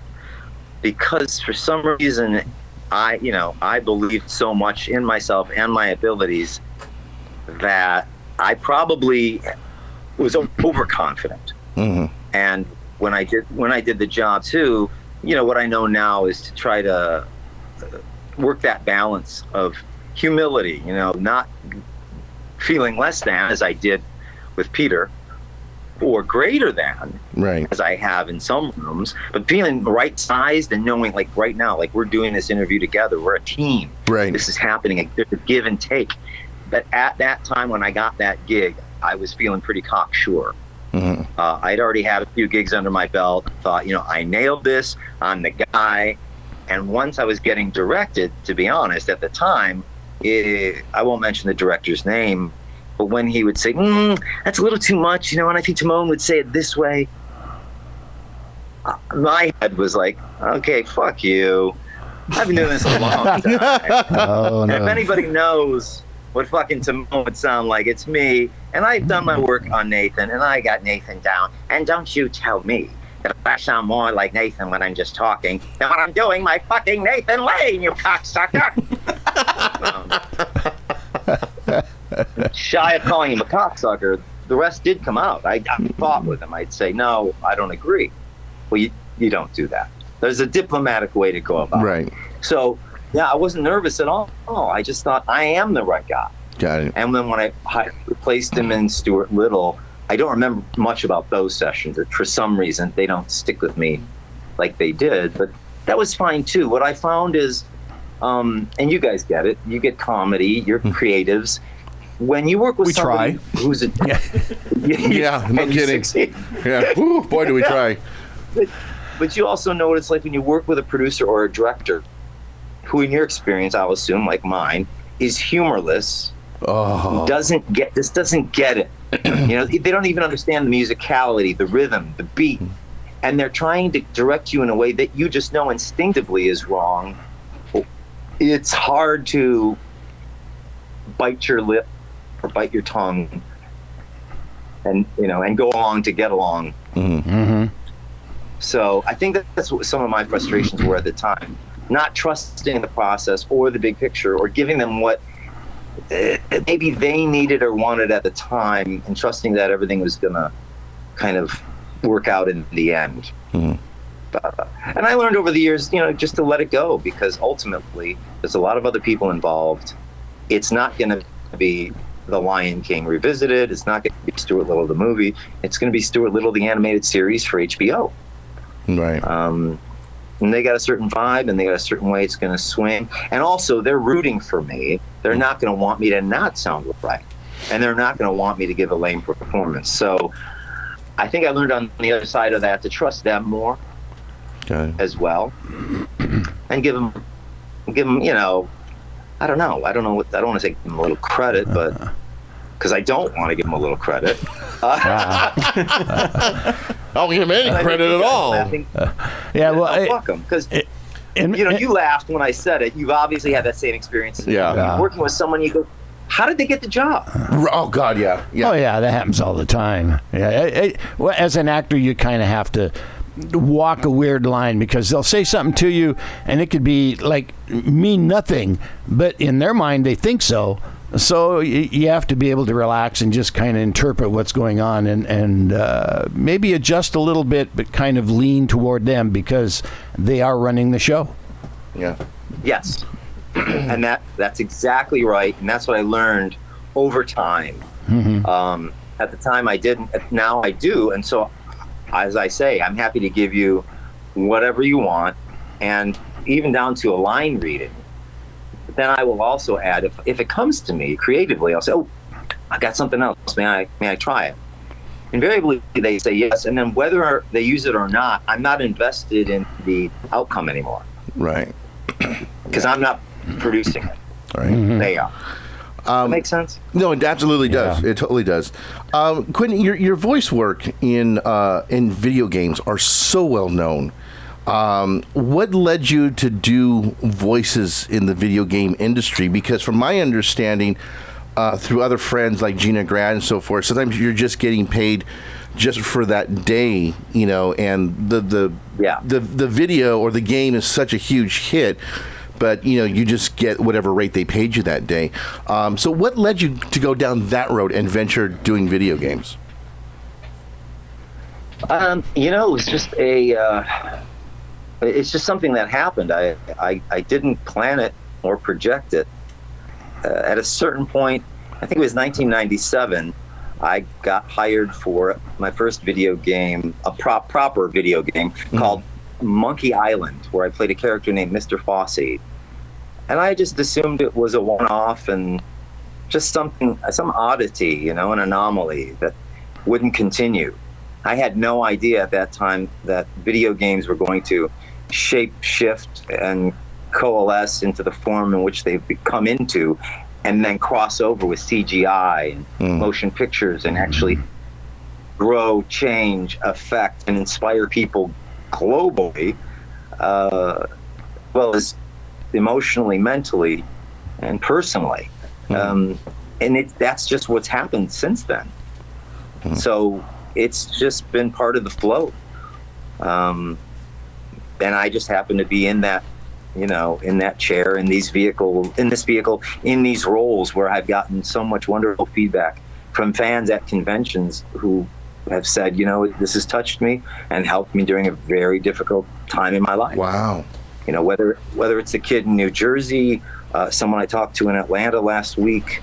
because for some reason, I believed so much in myself and my abilities that I probably was overconfident. Mm-hmm. And when I did the job too, what I know now is to try to work that balance of humility, not feeling less than as I did with Peter, or greater than, right, as I have in some rooms, but feeling right-sized and knowing, like right now, like we're doing this interview together, we're a team. Right. This is happening, there's a give and take. But at that time when I got that gig, I was feeling pretty cocksure. Mm-hmm. I'd already had a few gigs under my belt. Thought, I nailed this. I'm the guy. And once I was getting directed, to be honest, at the time, I won't mention the director's name, but when he would say, that's a little too much, and I think Timon would say it this way, my head was like, okay, fuck you. I've been doing this a long time. Oh, no. And if anybody knows what fucking Timon would sound like, it's me. And I've done my work on Nathan, and I got Nathan down. And don't you tell me that I sound more like Nathan when I'm just talking than when I'm doing my fucking Nathan Lane, you cocksucker. Shy of calling him a cocksucker, the rest did come out. I fought with him. I'd say, no, I don't agree. Well, you don't do that. There's a diplomatic way to go about right. it. So, yeah, I wasn't nervous at all. I just thought I am the right guy. Got it. And then when I replaced him in Stuart Little, I don't remember much about those sessions. For some reason, they don't stick with me like they did. But that was fine, too. What I found is, and you guys get it, you get comedy, you're creatives. When you work with somebody who's a... Yeah, no kidding. Yeah, ooh, boy, do we try. But you also know what it's like when you work with a producer or a director who, in your experience, I'll assume, like mine, is humorless, doesn't get it. They don't even understand the musicality, the rhythm, the beat, and they're trying to direct you in a way that you just know instinctively is wrong. It's hard to bite your lip or bite your tongue and go along to get along. Mm-hmm. So I think that's what some of my frustrations were at the time. Not trusting the process or the big picture, or giving them what maybe they needed or wanted at the time, and trusting that everything was going to kind of work out in the end. Mm-hmm. And I learned over the years, just to let it go, because ultimately there's a lot of other people involved. It's not going to be The Lion King revisited. It's not going to be Stuart Little the movie. It's going to be Stuart Little the animated series for HBO. Right. And they got a certain vibe, and they got a certain way it's going to swing. And also, they're rooting for me. They're not going to want me to not sound right. And they're not going to want me to give a lame performance. So I think I learned on the other side of that to trust them more as well. And give them, I don't know. I don't want to say give them a little credit, but because I don't want to give them a little credit. I don't give him any credit at all. Fuck them, because you laughed when I said it. You've obviously had that same experience. Yeah. Working with someone, you go, how did they get the job? Oh God, yeah. Oh yeah, that happens all the time. Yeah. Well, as an actor, you kind of have to walk a weird line, because they'll say something to you and it could be like mean nothing, but in their mind they think so. So you have to be able to relax and just kind of interpret what's going on, and maybe adjust a little bit, but kind of lean toward them, because they are running the show. Yeah. Yes. And that's exactly right. And that's what I learned over time. Mm-hmm. At the time I didn't. Now I do. And so, as I say, I'm happy to give you whatever you want, and even down to a line reading. But then I will also add, if it comes to me creatively, I'll say, oh, I got something else. May I try it? Invariably, they say yes. And then whether they use it or not, I'm not invested in the outcome anymore. Right. Because I'm not producing it. Right. Mm-hmm. They are. That makes sense? No, it absolutely does. Yeah. It totally does. Quinton, your voice work in video games are so well known. What led you to do voices in the video game industry? Because from my understanding, through other friends like Gina Grad and so forth, sometimes you're just getting paid just for that day, and the video or the game is such a huge hit, but you just get whatever rate they paid you that day. So what led you to go down that road and venture doing video games? It was just it's just something that happened. I didn't plan it or project it. At a certain point, I think it was 1997, I got hired for my first video game, a proper video game called Monkey Island, where I played a character named Mr. Fossey. And I just assumed it was a one-off and just some oddity, an anomaly that wouldn't continue. I had no idea at that time that video games were going to shape, shift, and coalesce into the form in which they've come into, and then cross over with CGI and motion pictures and actually grow, change, affect, and inspire people globally, well as emotionally, mentally, and personally. And that's just what's happened since then. So it's just been part of the flow. And I just happen to be in that, in that chair, in this vehicle, in these roles where I've gotten so much wonderful feedback from fans at conventions who have said, this has touched me and helped me during a very difficult time in my life. Wow. Whether it's a kid in New Jersey, someone I talked to in Atlanta last week,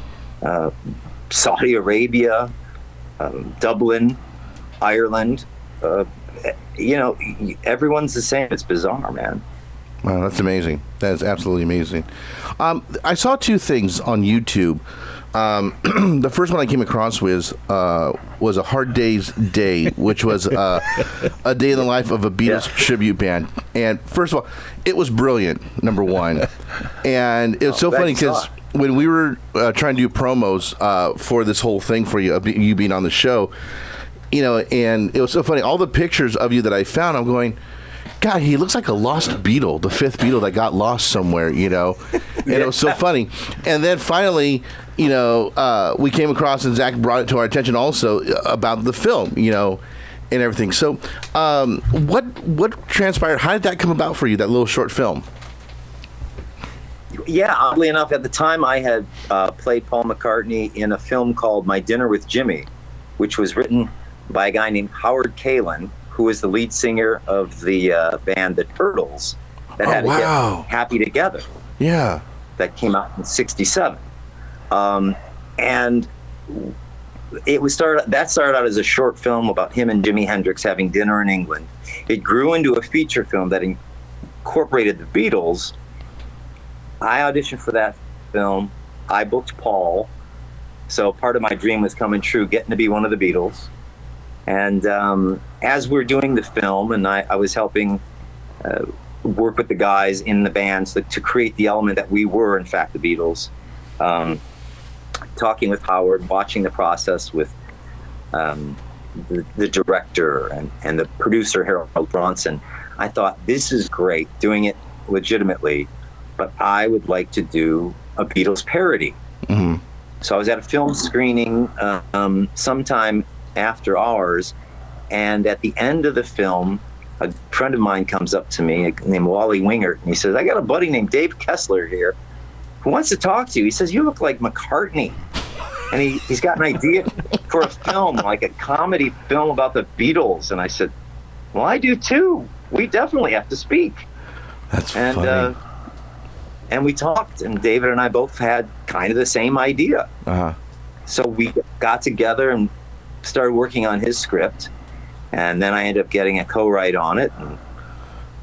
Saudi Arabia, Dublin, Ireland, everyone's the same. It's bizarre, man. Wow, that's amazing. That is absolutely amazing. I saw two things on YouTube. The first one I came across was A Hard Day's Day, which was a day in the life of a Beatles tribute band. And first of all, it was brilliant, number one. And it was so funny because when we were trying to do promos for this whole thing for you, you being on the show, and it was so funny. All the pictures of you that I found, I'm going, God, he looks like a lost Beatle, the fifth Beatle that got lost somewhere, and it was so funny. And then finally, we came across, and Zach brought it to our attention also about the film, and everything. So what transpired? How did that come about for you, that little short film? Yeah, oddly enough, at the time I had played Paul McCartney in a film called My Dinner with Jimmy, which was written by a guy named Howard Halen, who is the lead singer of the band The Turtles that had to get Happy Together. Yeah. That came out in '67. And it started out as a short film about him and Jimi Hendrix having dinner in England. It grew into a feature film that incorporated the Beatles. I auditioned for that film. I booked Paul. So part of my dream was coming true, getting to be one of the Beatles. And as we're doing the film, and I was helping work with the guys in the bands to create the element that we were, in fact, the Beatles, talking with Howard, watching the process with the director and the producer, Harold Bronson, I thought, this is great, doing it legitimately, but I would like to do a Beatles parody. Mm-hmm. So I was at a film screening sometime after ours, and at the end of the film, a friend of mine comes up to me named Wally Wingert, and he says, I got a buddy named Dave Kessler here who wants to talk to you. He says, you look like McCartney. And he's got an idea for a film, like a comedy film about the Beatles. And I said, well, I do too. We definitely have to speak. That's funny. And we talked, and David and I both had kind of the same idea. Uh-huh. So we got together and started working on his script, and then I ended up getting a co-write on it and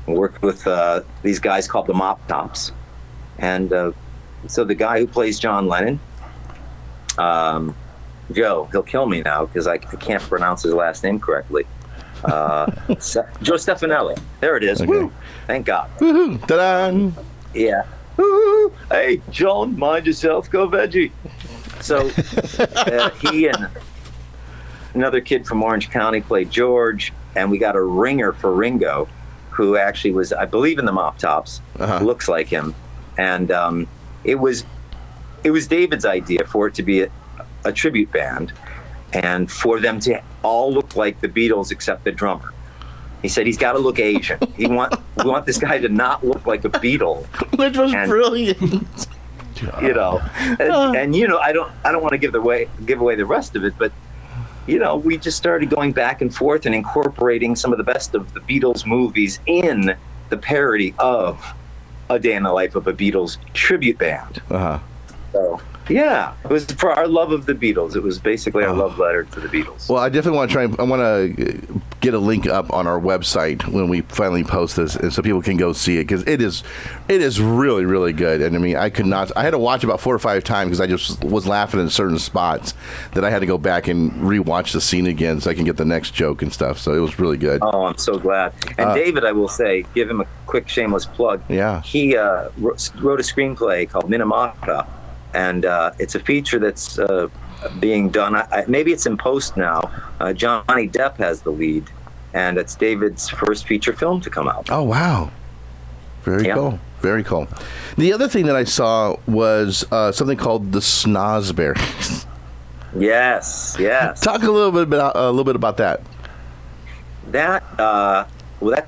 worked with these guys called the Mop Tops. And so the guy who plays John Lennon, Joe, he'll kill me now because I can't pronounce his last name correctly. Joe Stefanelli. There it is. Okay. Woo! Thank God. Woohoo! Ta-da! Yeah. Woo! Hey, John, mind yourself, go veggie. So he and another kid from Orange County played George, and we got a ringer for Ringo, who actually was, I believe, in the Mop Tops. Uh-huh. Looks like him. And it was David's idea for it to be a tribute band, and for them to all look like the Beatles except the drummer. He said he's got to look Asian. We want this guy to not look like a Beatle, which was brilliant. And I don't want to give away the rest of it, but we just started going back and forth and incorporating some of the best of the Beatles movies in the parody of A Day in the Life of a Beatles tribute band. Uh-huh. So Yeah, it was for our love of the Beatles. It was basically our love letter to the Beatles. Well, I definitely want to try. I want to get a link up on our website when we finally post this, and so people can go see it, because it is really, really good. And I mean, I had to watch about 4 or 5 times because I just was laughing in certain spots that I had to go back and rewatch the scene again so I can get the next joke and stuff. So it was really good. Oh, I'm so glad. And David, I will say, give him a quick shameless plug. Yeah, he wrote a screenplay called Minamata. And it's a feature that's being done. Maybe it's in post now. Johnny Depp has the lead, and it's David's first feature film to come out. Oh, wow. Very cool. Very cool. The other thing that I saw was something called the Snozberries. Yes. Talk a little bit about that. That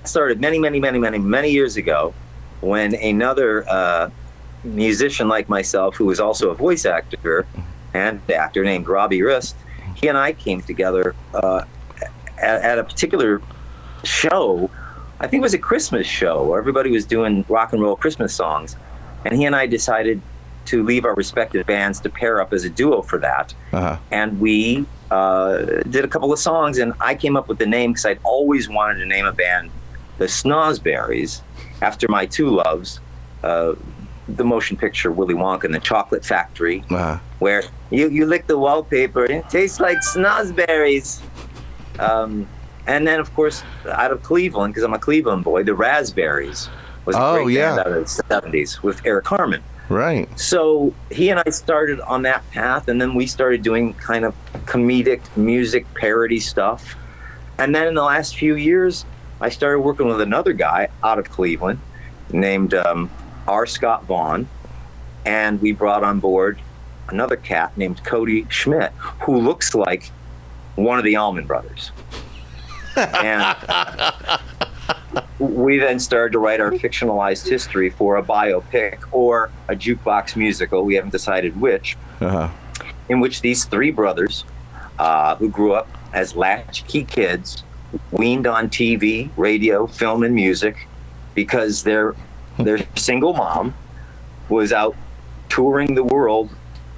started many years ago, when another musician like myself, who was also a voice actor and actor, named Robbie Rist, he and I came together at a particular show. I think it was a Christmas show where everybody was doing rock and roll Christmas songs, and he and I decided to leave our respective bands to pair up as a duo for that. And we did a couple of songs, and I came up with the name because I'd always wanted to name a band the Snozberries, after my two loves, the motion picture Willy Wonka and the Chocolate Factory, where you lick the wallpaper and it tastes like snozberries. And then, of course, out of Cleveland, because I'm a Cleveland boy, the Raspberries was a great band out of the 70s with Eric Carmen. Right. So he and I started on that path, and then we started doing kind of comedic music parody stuff. And then in the last few years, I started working with another guy out of Cleveland named R. Scott Vaughn, and we brought on board another cat named Cody Schmidt, who looks like one of the Allman Brothers. And we then started to write our fictionalized history for a biopic or a jukebox musical, we haven't decided which, in which these 3 brothers, who grew up as latchkey kids, weaned on TV, radio, film, and music, because their single mom was out touring the world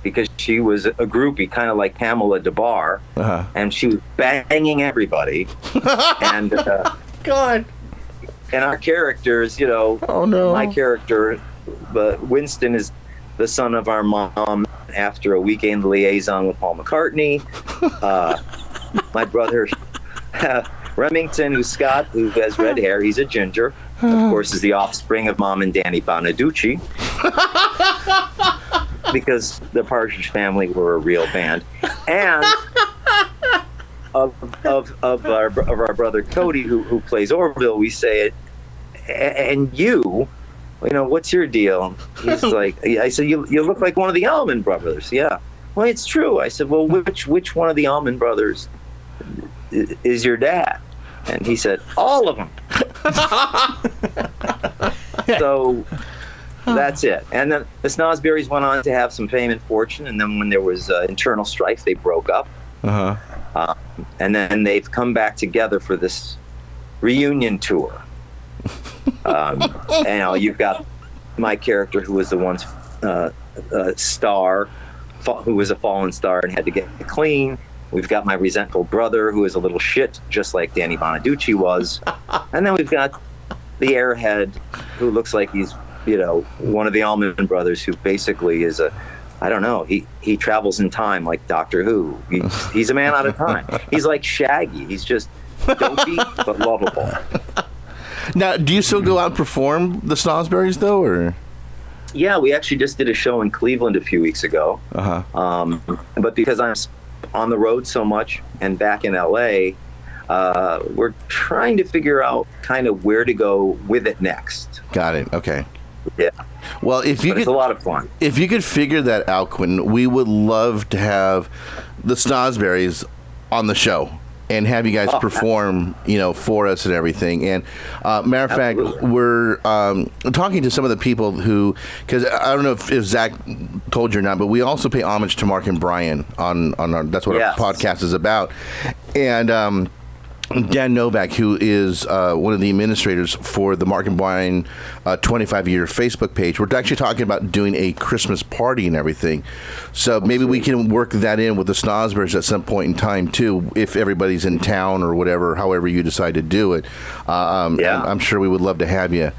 because she was a groupie, kind of like Pamela DeBar, and she was banging everybody. And God. And our characters, you know, my character, Winston, is the son of our mom after a weekend liaison with Paul McCartney. My brother Remington, who's Scott, who has red hair, he's a ginger. Of course, is the offspring of Mom and Danny Bonaducci, because the Partridge Family were a real band. And of our brother Cody, who plays Orville, we say it. And you know, what's your deal? He's like, I said, you look like one of the Allman Brothers. Yeah. Well, it's true. I said, well, which one of the Allman Brothers is your dad? And he said, all of them. So that's it. And then the Snozberries went on to have some fame and fortune, and then when there was internal strife, they broke up. And then they've come back together for this reunion tour. And you know, you've got my character, who was the once star, who was a fallen star and had to get clean. We've got my resentful brother, who is a little shit, just like Danny Bonaducci was. And then we've got the airhead, who looks like he's, you know, one of the Allman Brothers, who basically is I don't know, he travels in time like Doctor Who. He's a man out of time. He's like Shaggy. He's just dopey but lovable. Now, do you still go out and perform the Snozberries, though, or? Yeah, we actually just did a show in Cleveland a few weeks ago. But because I'm on the road so much and back in LA, we're trying to figure out kind of where to go with it next. Got it. Okay. Yeah. Well, it's a lot of fun. If you could figure that out, Quinton, we would love to have the Snozberries on the show and have you guys perform, you know, for us and everything. And matter of fact, we're talking to some of the people who, because I don't know if Zach told you or not, but we also pay homage to Mark and Brian on our, that's what our podcast is about. And Dan Novak, who is one of the administrators for the Mark and Brian 25-year Facebook page. We're actually talking about doing a Christmas party and everything. So maybe we can work that in with the Snosbergs at some point in time, too, if everybody's in town or whatever, however you decide to do it. I'm sure we would love to have you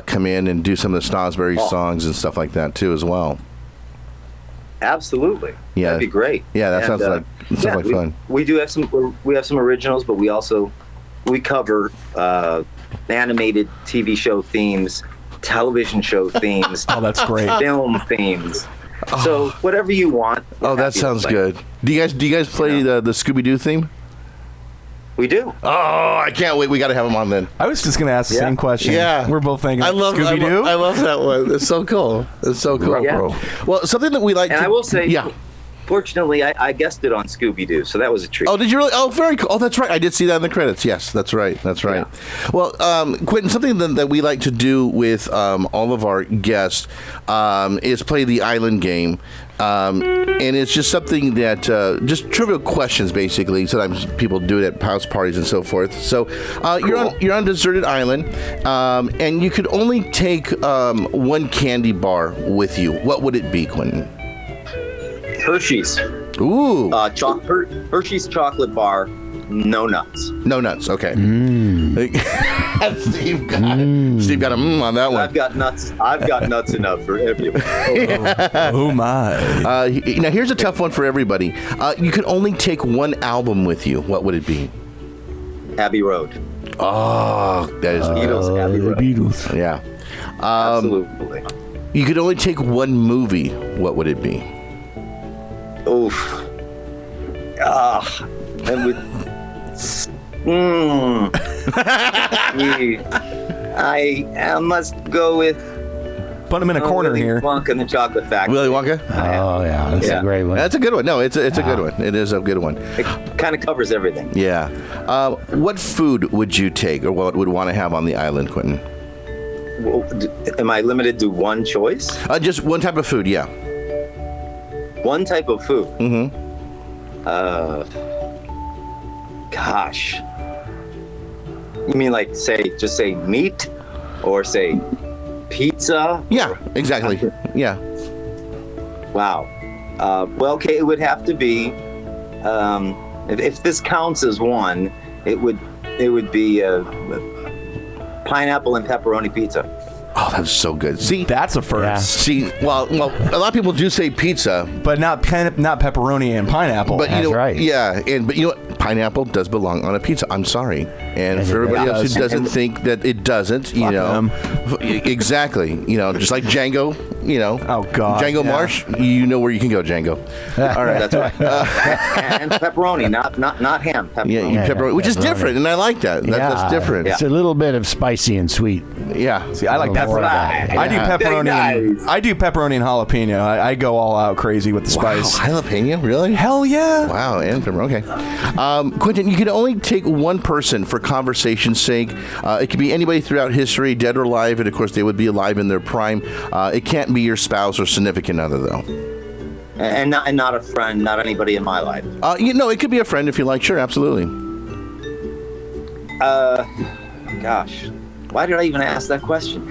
come in and do some of the Snosberry songs and stuff like that, too, as well. Absolutely. Yeah. That'd be great. Yeah, that sounds like fun. We do have some originals, but we cover animated TV show themes, television show themes. Oh, that's great. Film themes. So whatever you want. Oh, that sounds good. Do you guys play the Scooby-Doo theme? We do. Oh, I can't wait. We got to have them on then. I was just going to ask the same question. Yeah. We're both thinking Scooby-Doo. I love that one. It's so cool. It's so cool. Yeah. Well, something that we like and I will say, yeah. Fortunately, I guessed it on Scooby-Doo, so that was a treat. Oh, did you really? Oh, very cool. Oh, that's right. I did see that in the credits. Yes, that's right. That's right. Yeah. Well, Quinton, something that we like to do with all of our guests is play the island game. And it's just something that, just trivial questions, basically. Sometimes people do it at house parties and so forth. So cool. you're on a deserted island, and you could only take one candy bar with you. What would it be, Quinton? Hershey's. Ooh. Hershey's chocolate bar, no nuts. No nuts. Okay. Steve got a on that one. I've got nuts enough for everyone. Oh my. Now here's a tough one for everybody. You can only take one album with you. What would it be? Abbey Road. Oh, that is Beatles. Abbey Road. Beatles. Yeah. Absolutely. You could only take one movie. What would it be? Oof. And with I must go with Put him in a corner Willy here. Wonka and the Chocolate Factory. Willy Wonka? Oh, yeah. That's a great one. That's a good one. No, it's a good one. It is a good one. It kind of covers everything. Yeah. What food would you take or what would want to have on the island, Quinton? Well, am I limited to one choice? Just one type of food, yeah. One type of food? Mm-hmm. Gosh. You mean like just say meat? Or say pizza? Yeah, exactly. Yeah. Wow. Well, okay, it would have to be, if this counts as one, it would be pineapple and pepperoni pizza. Oh, that's so good. See, That's a first. Yeah. see, well, a lot of people do say pizza, But not pepperoni and pineapple. but you That's know, right. yeah, but you know what? Pineapple does belong on a pizza. I'm sorry, and Yes, for it everybody else does. who doesn't think that it doesn't, you Fuck know, them. exactly, you know, just like Django, you know, Oh, God, Django yeah. Marsh, you know where you can go, Django. All right, That's right. And pepperoni, not ham. Pepperoni. yeah, pepperoni, which is different, and I like that. That's different. It's a little bit of spicy and sweet. Yeah. See, I like Little more of pepperoni. that. I do pepperoni. Very nice. I do pepperoni and jalapeno. I go all out crazy with the spice. Wow, jalapeno, really? Hell yeah. Wow, and pepperoni. Okay. Quinton, you can only take one person for conversation's sake. It could be anybody throughout history, dead or alive, and of course they would be alive in their prime. It can't be your spouse or significant other, though. And not a friend, not anybody in my life. It could be a friend if you like. Sure, absolutely. Gosh, why did I even ask that question?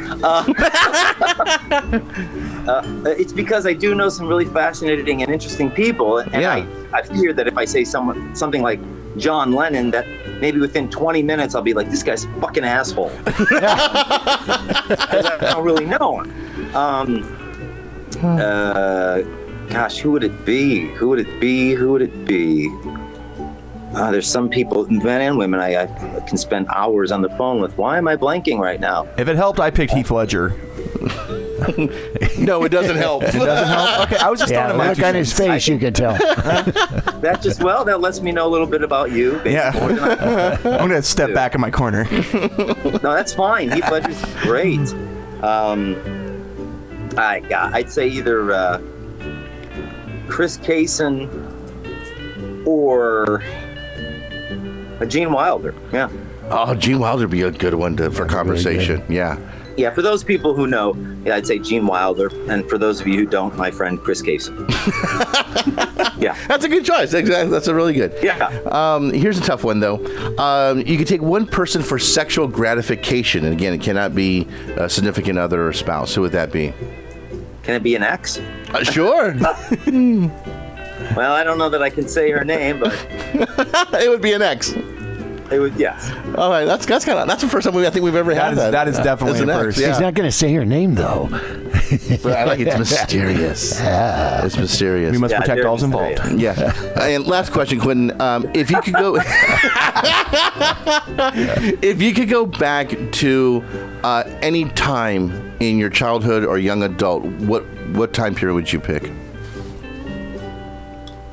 It's because I do know some really fascinating and interesting people, and Yeah. I fear that if I say something like John Lennon, that maybe within 20 minutes I'll be like, this guy's a fucking asshole. 'Cause I don't really know him. Gosh, who would it be? There's some people, men and women, I can spend hours on the phone with. Why am I blanking right now? If it helped, I picked Heath Ledger. No, it doesn't help. It doesn't help? Okay, I was just Yeah, throwing my look on his face, you can tell. That lets me know a little bit about you. Yeah. I'm going to step back in my corner. No, that's fine. Heath Ledger's great. I'd say either Chris Kaysen or Gene Wilder. Yeah. Oh, Gene Wilder would be a good one for conversation. Really yeah. Yeah, for those people who know, I'd say Gene Wilder, and for those of you who don't, my friend Chris Casey. Yeah, that's a good choice. Exactly, that's a really good. Yeah. Here's a tough one though. You can take one person for sexual gratification, and again, it cannot be a significant other or spouse. Who would that be? Can it be an ex? Sure. Well, I don't know that I can say her name, but it would be an ex. It would, yes. All right, that's the first time I think we've ever had that. That is definitely a first. He's not going to say her name though. But I like it's mysterious. It's mysterious. We must protect all involved. Yeah. And last question, Quinton. If you could go, if you could go back to any time in your childhood or young adult, what time period would you pick?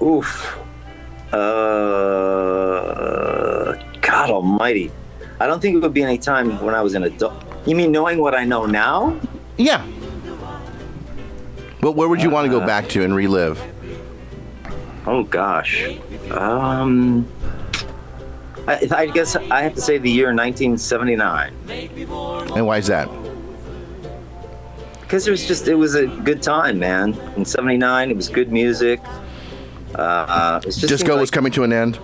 Oof. God almighty. I don't think it would be any time when I was an adult. You mean knowing what I know now? Yeah. Well, where would you want to go back to and relive? Oh, gosh. I guess I have to say the year 1979. And why is that? Because it was a good time, man. In 79, it was good music. Disco was coming to an end.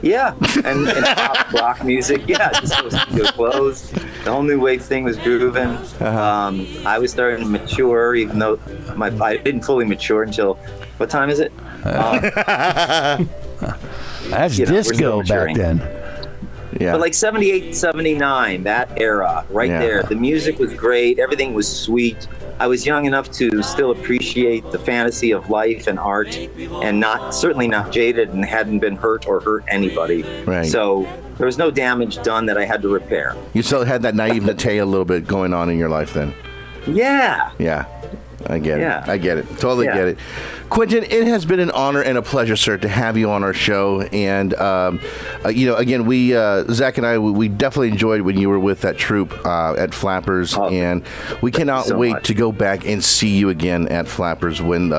Yeah, and pop rock music. Yeah, disco was closed. The whole new wave thing was grooving. I was starting to mature, even though I didn't fully mature until, what time is it? That's disco back then. Yeah. But like 78, 79, that era, there. The music was great. Everything was sweet. I was young enough to still appreciate the fantasy of life and art, and certainly not jaded, and hadn't been hurt or hurt anybody. Right. So there was no damage done that I had to repair. You still had that naivete a little bit going on in your life then. Yeah. Yeah. I get it. I get it. Totally get it. Quinton, it has been an honor and a pleasure, sir, to have you on our show. And, again, Zach and I, we definitely enjoyed when you were with that troupe at Flappers. And we cannot wait to go back and see you again at Flappers when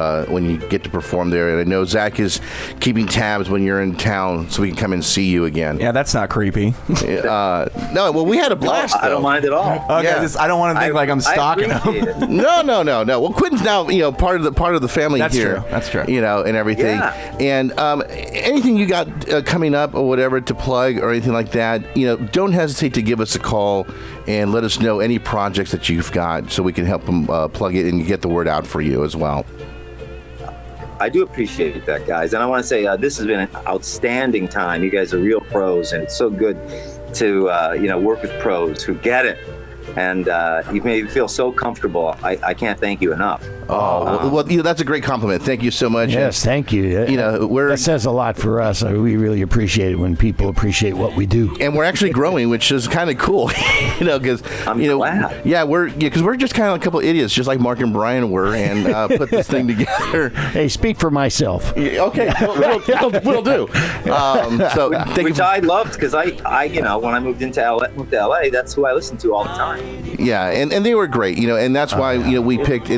you get to perform there. And I know Zach is keeping tabs when you're in town so we can come and see you again. Yeah, that's not creepy. No, well, we had a blast. I don't mind at all. Okay, I don't want to think like I'm stalking him. No. Well, Quinton's now, part of the family here. That's true. And everything. Yeah. And anything you got coming up or whatever to plug or anything like that, don't hesitate to give us a call and let us know any projects that you've got so we can help them plug it and get the word out for you as well. I do appreciate that, guys. And I want to say this has been an outstanding time. You guys are real pros, and it's so good to work with pros who get it. And you've made me feel so comfortable. I can't thank you enough. Well, that's a great compliment. Thank you so much. Yes, thank you. That says a lot for us. We really appreciate it when people appreciate what we do. And we're actually growing, which is kind of cool. Because I'm glad. Yeah, because we're just kind of a couple idiots, just like Mark and Brian were, and put this thing together. Hey, speak for myself. Okay, we'll do. Which I loved, because I when I moved to LA, that's who I listened to all the time. Yeah, and they were great, and that's why we picked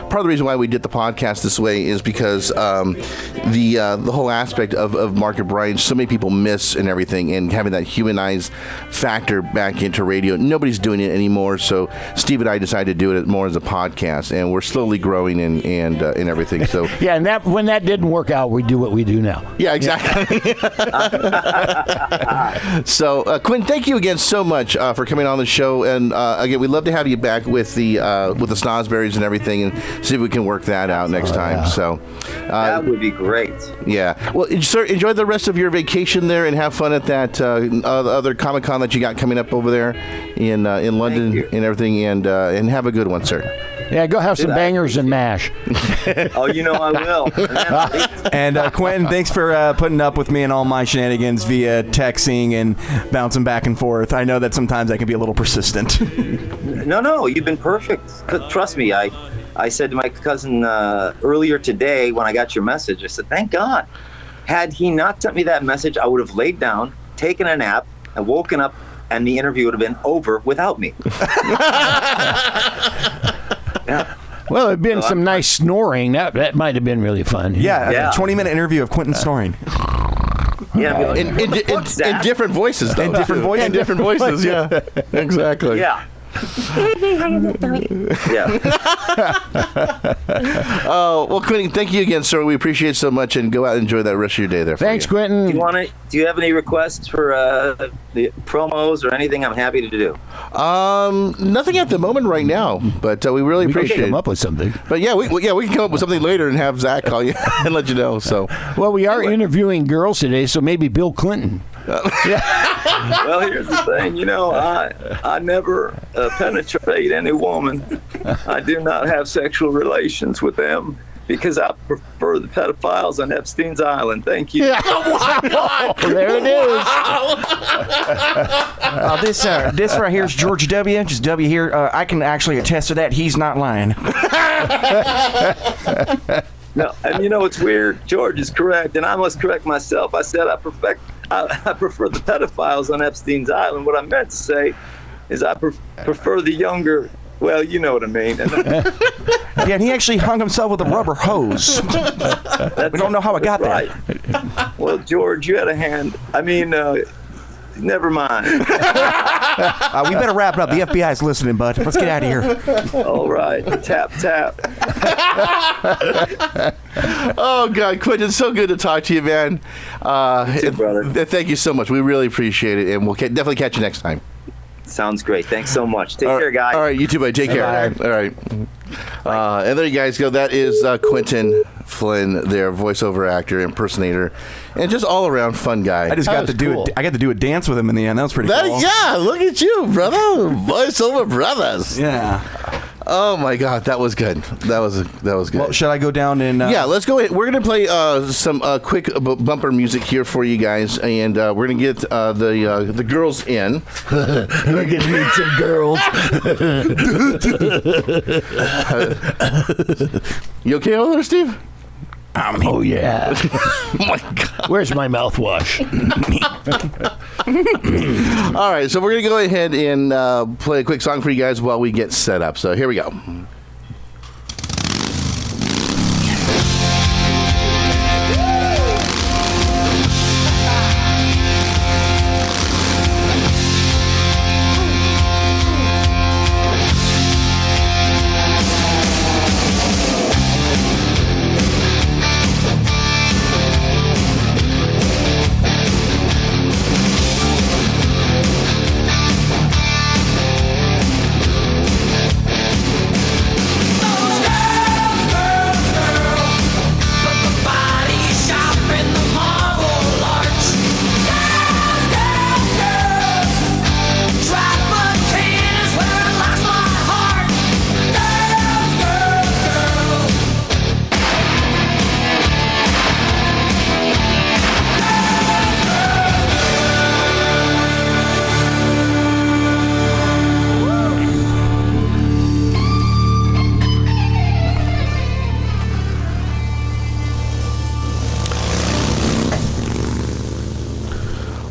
part of the reason why we did the podcast this way is because the whole aspect of Mark and Brian, so many people miss and everything, and having that humanized factor back into radio. Nobody's doing it anymore, so Steve and I decided to do it more as a podcast, and we're slowly growing and everything. So yeah, and when that didn't work out, we do what we do now. Yeah, exactly. So Quinn, thank you again so much for coming on the show, and again, we'd love to have you back with the Snosberries and everything, and see if we can work that out next time. Yeah. So that would be great. Yeah. Well, sir, enjoy the rest of your vacation there, and have fun at that other Comic-Con that you got coming up over there in London and everything, and have a good one, sir. Yeah, go have some bangers and mash. Oh, I will. And Quinton, thanks for putting up with me and all my shenanigans via texting and bouncing back and forth. I know that sometimes I can be a little persistent. No, you've been perfect. Trust me, I said to my cousin earlier today when I got your message, I said, thank God. Had he not sent me that message, I would have laid down, taken a nap, and woken up, and the interview would have been over without me. Yeah. Well, it'd been some nice snoring. That might have been really fun. Yeah. A 20-minute interview of Quinton snoring. Yeah, in different voices, though. In different voices. In different voices, yeah. Exactly. yeah. Yeah. Oh, well, Quinton, thank you again, sir. We appreciate it so much, and go out and enjoy that rest of your day there. Thanks, you. Quinton. Do you have any requests for the promos or anything? I'm happy to do. Nothing at the moment right now, but we really appreciate come it. up with something. But yeah, we can come up with something later and have Zach call you and let you know. So, well, we are interviewing girls today, so maybe Bill Clinton. Well, here's the thing. You know, I never penetrate any woman. I do not have sexual relations with them because I prefer the pedophiles on Epstein's Island. Thank you. There it is. This right here is George W. Just W here. I can actually attest to that. He's not lying. No, and you know what's weird? George is correct, and I must correct myself. I said I prefer the pedophiles on Epstein's Island. What I meant to say is I prefer the younger. Well, you know what I mean. Yeah, and he actually hung himself with a rubber hose. We don't know how it got right. there. Well, George, you had a hand. I mean, never mind. We better wrap it up. The FBI's listening, bud. Let's get out of here. All right. Tap, tap. Oh, God, Quinton, it's so good to talk to you, man. You too, brother. Thank you so much. We really appreciate it, and we'll definitely catch you next time. Sounds great. Thanks so much. Take care, guys. All right, you too, buddy. Take care. Bye. All right. And there you guys go. That is Quinton Flynn, their voiceover actor, impersonator, and just all around fun guy. I got to do a dance with him in the end. That was pretty cool. Yeah, look at you, brother. Voiceover brothers. Yeah. Oh my God, that was good. That was good. Well, should I go down and? Yeah, let's go ahead. We're gonna play some quick bumper music here for you guys, and we're gonna get the girls in. We're gonna need some girls. You okay over there, Steve? Oh yeah. Oh my God. Where's my mouthwash? All right, so we're going to go ahead and play a quick song for you guys while we get set up. So here we go.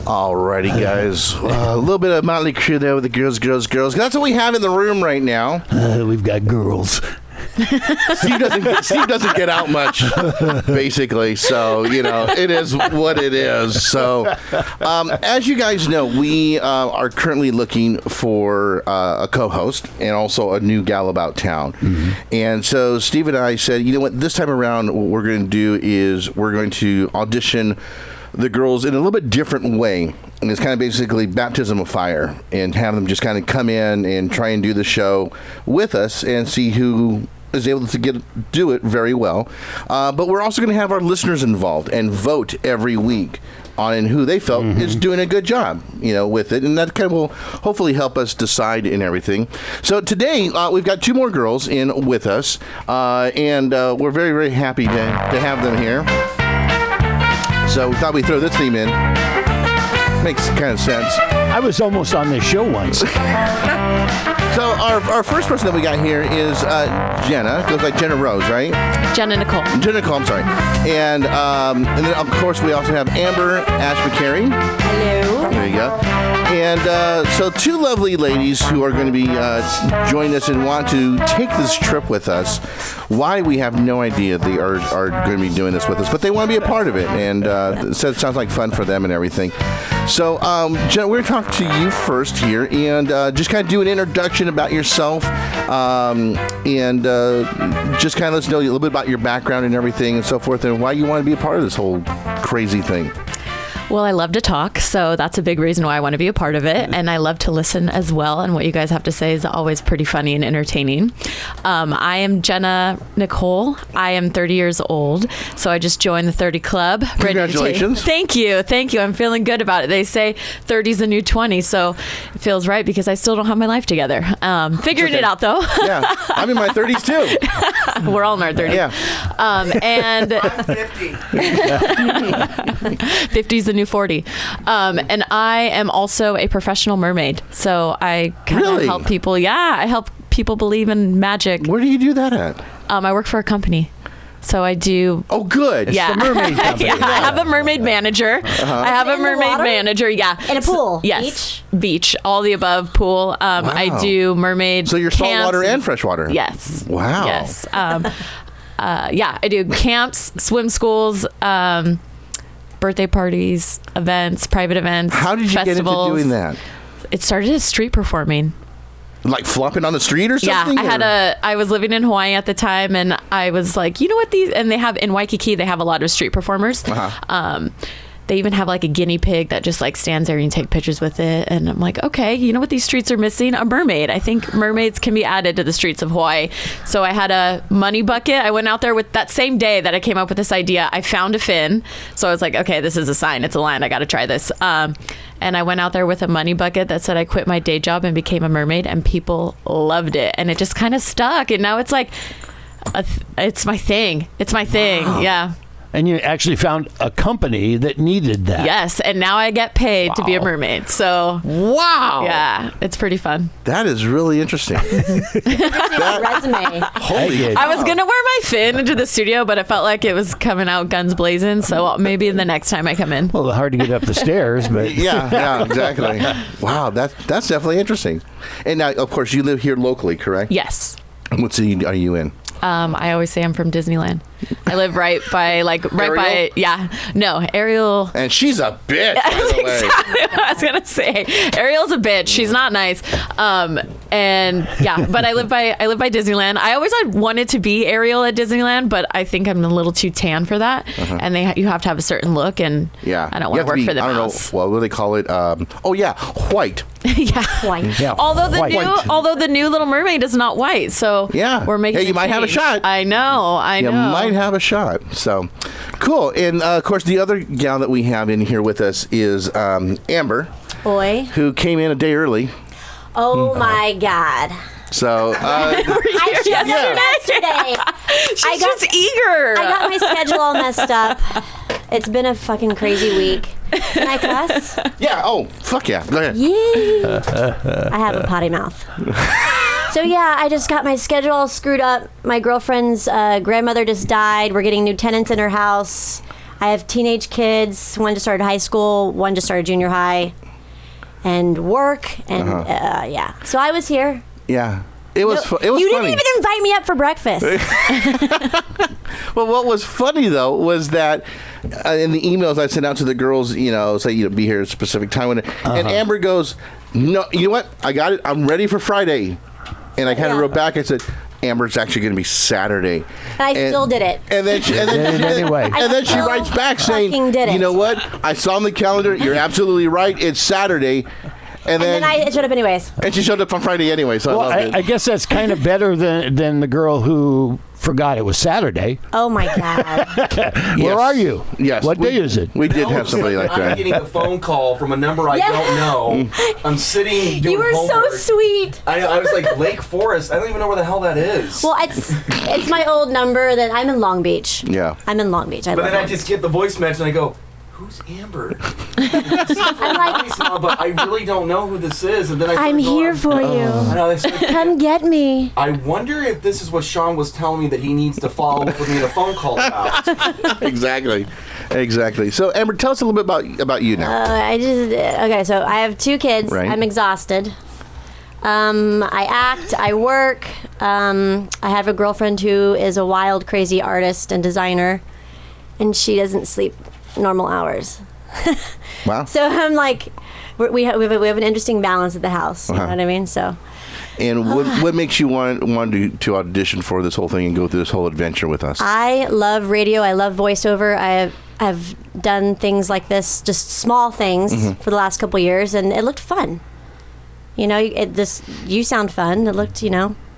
Alrighty, guys. A little bit of Motley Crue there with the girls. That's what we have in the room right now. We've got girls. Steve doesn't get out much, basically. So, it is what it is. So, as you guys know, we are currently looking for a co-host and also a new gal about town. Mm-hmm. And so Steve and I said, you know what, this time around, what we're going to do is we're going to audition the girls in a little bit different way. And it's kind of basically baptism of fire, and have them just kind of come in and try and do the show with us and see who is able to do it very well. But we're also going to have our listeners involved and vote every week on who they felt is doing a good job, with it. And that kind of will hopefully help us decide in everything. So today, we've got two more girls in with us, and we're very, very happy to have them here. So we thought we'd throw this theme in. Makes kind of sense. I was almost on this show once. So our first person that we got here is Gennah. Goes by Gennah Rose, right? Gennah Nicole, I'm sorry. And then, of course, we also have Amber Ash McCary. Hello. There you go. And so two lovely ladies who are going to be joining us and want to take this trip with us. Why, we have no idea. They are going to be doing this with us, but they want to be a part of it. And it sounds like fun for them and everything. So, Gennah, we're going to talk to you first here and just kind of do an introduction about yourself and just kind of let us know a little bit about your background and everything and so forth and why you want to be a part of this whole crazy thing. Well, I love to talk, so that's a big reason why I want to be a part of it. And I love to listen as well. And what you guys have to say is always pretty funny and entertaining. I am Gennah Nicole. I am 30 years old, so I just joined the 30 Club. Congratulations. Thank you. I'm feeling good about it. They say 30's the new 20, so it feels right because I still don't have my life together. Figuring it out, though. Yeah, I'm in my 30s, too. We're all in our 30s. Yeah. And I'm 50. 50's the new 40. And I am also a professional mermaid. So I kind of help people. Yeah, I help people believe in magic. Where do you do that at? I work for a company. So I do. Oh, good. Yeah. It's the mermaid company. Yeah, I have a mermaid manager. I have a mermaid manager. Yeah. In a pool. Yes. Beach. All the above pool. I do mermaid. So you're saltwater and freshwater? Yes. Wow. Yes. Yeah, I do camps, swim schools, birthday parties, events, private events. How did you festivals. get into doing that? It started as street performing. Like flopping on the street or something? Yeah, I was living in Hawaii at the time, and I was like, you know what, and they have in Waikiki, they have a lot of street performers. They even have like a guinea pig that just like stands there and you take pictures with it. And I'm like, okay, you know what these streets are missing? A mermaid. I think mermaids can be added to the streets of Hawaii. So I had a money bucket. I went out there with that same day that I came up with this idea. I found a fin. So I was like, okay, this is a sign. It's a line. I got to try this. And I went out there with a money bucket that said I quit my day job and became a mermaid, and people loved it. And it just kind of stuck. And now it's like, it's my thing. It's my thing. Yeah. And you actually found a company that needed that. Yes, and now I get paid to be a mermaid. So, wow. Yeah, it's pretty fun. That is really interesting. Resume. Holy I was going to wear my fin into the studio, but I felt like it was coming out guns blazing. So maybe the next time I come in. Well, hard to get up the stairs, but... Yeah, exactly. Wow, that's definitely interesting. And now, of course, you live here locally, correct? Yes. What city are you in? I always say I'm from Disneyland. I live right by, Ariel? No, Ariel. And she's a bitch, by the way. Exactly what I was gonna say. Ariel's a bitch. She's not nice. And yeah, but I live by Disneyland. I always wanted to be Ariel at Disneyland, but I think I'm a little too tan for that. And you have to have a certain look, and I don't want to work for the mouse. What do they call it? White. Yeah. White. Yeah, Although white. the new Little Mermaid is not white, so we're making. Hey, you might have a shot. I know. You might have a shot. So cool. And of course, the other gal that we have in here with us is Amber, Boy. who came in a day early. Oh my God. So I showed yesterday. She's just eager. I got my schedule all messed up. It's been a fucking crazy week. Can I cuss? Yeah. Oh, fuck yeah. Go ahead. Yeah. I have a potty mouth. So yeah, I just got my schedule all screwed up. My girlfriend's grandmother just died. We're getting new tenants in her house. I have teenage kids. One just started high school. One just started junior high. And work. And yeah. So I was here. Yeah. It was it was you funny. didn't even invite me up for breakfast. Well, what was funny though was that in the emails I sent out to the girls, say be here at a specific time, and Amber goes, "No, you know what? I got it. I'm ready for Friday." And I kind of wrote back. I said, "Amber's actually going to be Saturday." And I still did it. And then she writes back saying, "You know what? I saw on the calendar. You're absolutely right. It's Saturday." And then I showed up anyways. And she showed up on Friday anyway. So I guess that's kind of better than the girl who forgot it was Saturday. Oh my God. Where are you? Yes. What day is it? We did have somebody like that. I'm getting a phone call from a number I don't know. I'm sitting doing You were homework. so sweet. I was like, Lake Forest. I don't even know where the hell that is. Well, it's my old number that I'm in Long Beach. Yeah. I'm in Long Beach. But then I just get the voice message and I go, who's Amber? I'm like, but I really don't know who this is. And then I'm here for you. I know, come get me. I wonder if this is what Sean was telling me that he needs to follow up with me in a phone call about. Exactly. Exactly. So, Amber, tell us a little bit about you now. Okay, so I have 2 kids. Right. I'm exhausted. I act, I work. I have a girlfriend who is a wild, crazy artist and designer, and she doesn't sleep normal hours. Wow. So I'm like, we have an interesting balance at the house. You know what I mean? So. And what makes you want to audition for this whole thing and go through this whole adventure with us? I love radio. I love voiceover. I've done things like this, just small things, for the last couple of years, and it looked fun. You know, you sound fun. It looked,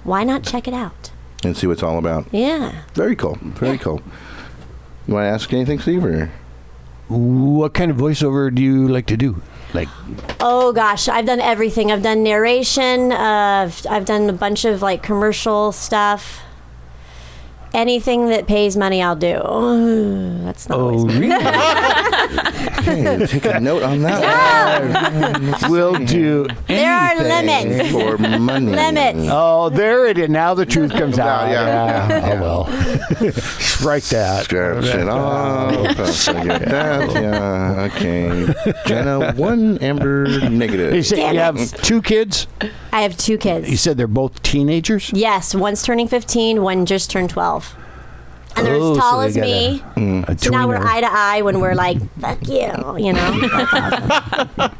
why not check it out? And see what it's all about. Yeah. Very cool. Very cool. You want to ask anything, Steve? Or? What kind of voiceover do you like to do? Oh gosh, I've done everything. I've done narration. I've done a bunch of commercial stuff. Anything that pays money, I'll do. That's not always really? Okay, take a note on that one. We'll do anything. There are limits. For money. Limits. Oh, there it is. Now the truth comes out. Yeah. Oh, well. Strike that. Scratch it off. Yeah. Okay. Gennah, 1, Amber, negative. You said you have 2 kids? I have 2 kids. You said they're both teenagers? Yes, one's turning 15, one just turned 12. And they're as tall as me. So now we're eye to eye when we're like, fuck you, That's awesome.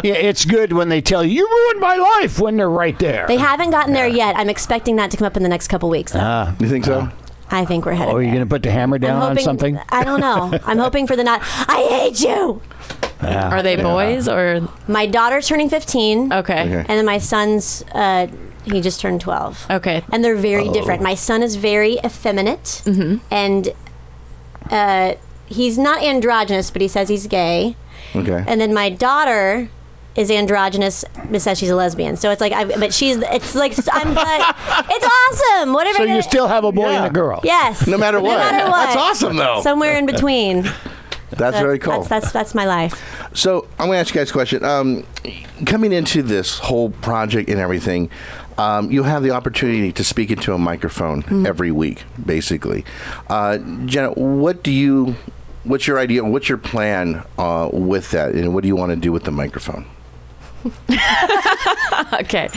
Yeah, it's good when they tell you ruined my life when they're right there. They haven't gotten there yet. I'm expecting that to come up in the next couple weeks, though. You think so? I think we're headed Oh, are you there. going to put the hammer down on something? I don't know. I'm hoping for the not. I hate you. Yeah. Are they boys or? My daughter's turning 15. Okay. And then my son's, he just turned 12. Okay. And they're very different. My son is very effeminate. And he's not androgynous, but he says he's gay. Okay. And then my daughter is androgynous, but says she's a lesbian. So it's like, I'm like, it's awesome. Whatever. So you still have a boy and a girl? Yes. No matter what. No matter what. That's awesome, though. Somewhere in between. That's very cool. That's my life. So I'm going to ask you guys a question. Coming into this whole project and everything, you have the opportunity to speak into a microphone every week, basically. Gennah, what's your idea? What's your plan with that? And what do you want to do with the microphone? Okay.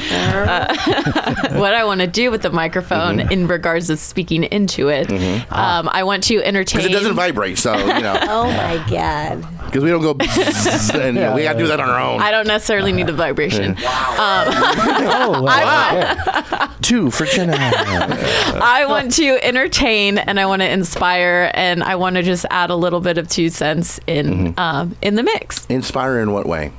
What I want to do with the microphone in regards of speaking into it, I want to entertain. Because it doesn't vibrate, so, Oh, my God. Because we don't go bzzz, and we got to do that on our own. I don't necessarily need the vibration. Two for Gennah. I want to entertain and I want to inspire and I want to just add a little bit of 2 cents in the mix. Inspire in what way?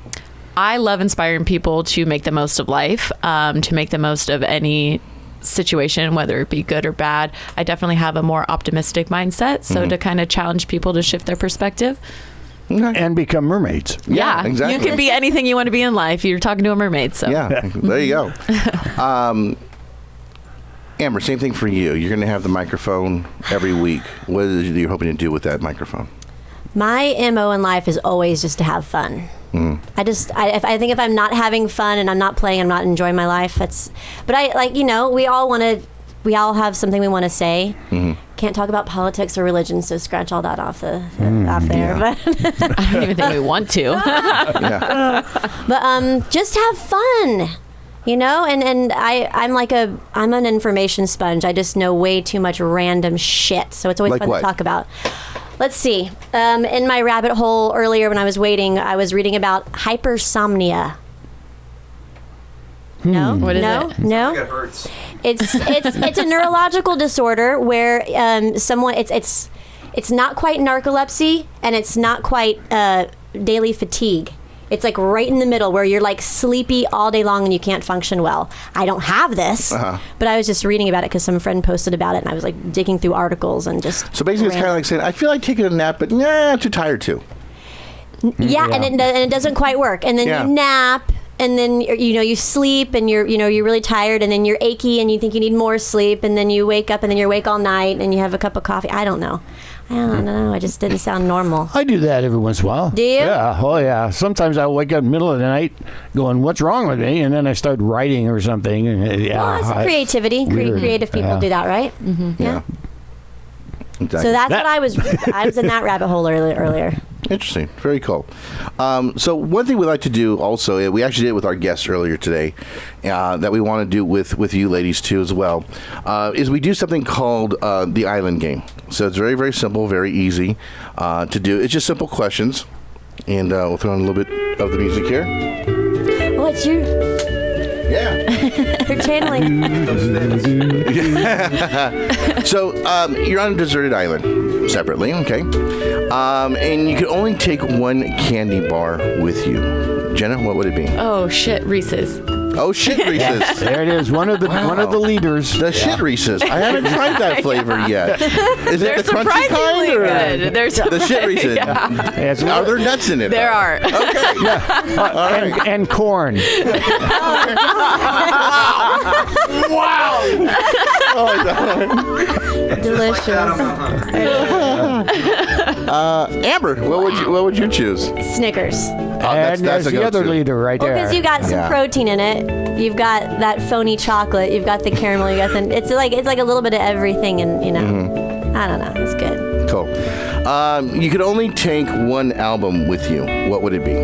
I love inspiring people to make the most of life, to make the most of any situation, whether it be good or bad. I definitely have a more optimistic mindset, so to kind of challenge people to shift their perspective. Okay. And become mermaids. Yeah, exactly. You can be anything you want to be in life. You're talking to a mermaid, so. Yeah, there you go. Amber, same thing for you. You're going to have the microphone every week. What is it you're hoping to do with that microphone? My MO in life is always just to have fun. I think if I'm not having fun and I'm not playing, I'm not enjoying my life. We all have something we want to say. Can't talk about politics or religion, so scratch all that off there. But I don't even think we want to. But just have fun. And I'm an information sponge. I just know way too much random shit. So it's always Like fun what? to talk about. Let's see. In my rabbit hole earlier when I was waiting, I was reading about hypersomnia. No? What is it? No? It hurts. It's a neurological disorder where it's not quite narcolepsy and it's not quite daily fatigue. It's like right in the middle where you're like sleepy all day long and you can't function well. I don't have this, but I was just reading about it because some friend posted about it and I was like digging through articles and just. So basically, it's kind of like saying, I feel like taking a nap, but I'm too tired to. Yeah, and it doesn't quite work. And then you nap. And then you sleep and you're really tired and then you're achy and you think you need more sleep and then you wake up and then you're awake all night and you have a cup of coffee. I don't know. I just didn't sound normal. I do that every once in a while. Do you? Yeah. Oh, yeah. Sometimes I'll wake up in the middle of the night going, what's wrong with me? And then I start writing or something. Well, it's creativity. Creative people do that, right? Yeah. Exactly. So that's what I was in that rabbit hole earlier. Interesting. Very cool. So one thing we like to do also, we actually did it with our guests earlier today, that we want to do with you ladies too as well, is we do something called the island game. So it's very, very simple, very easy to do. It's just simple questions. And we'll throw in a little bit of the music here. What's your... Yeah. You're channeling. So you're on a deserted island separately, okay? And you can only take one candy bar with you. Jenna, what would it be? Oh shit, Reese's. Oh, shit Reese's. There it is. One of the leaders. The shit Reese's. I haven't tried that flavor yet. Is They're it the crunchy kind or good. the shit Reese's? Yeah. Are there nuts in it? There are. Okay. Yeah. All right. And corn. Wow. Oh my God. Delicious. Amber, what would you choose? Snickers. And that's there's a the other go-to. leader right there. Because you got some protein in it. You've got that phony chocolate. You've got the caramel. You got the. It's like a little bit of everything, and I don't know. It's good. Cool. You could only take one album with you. What would it be?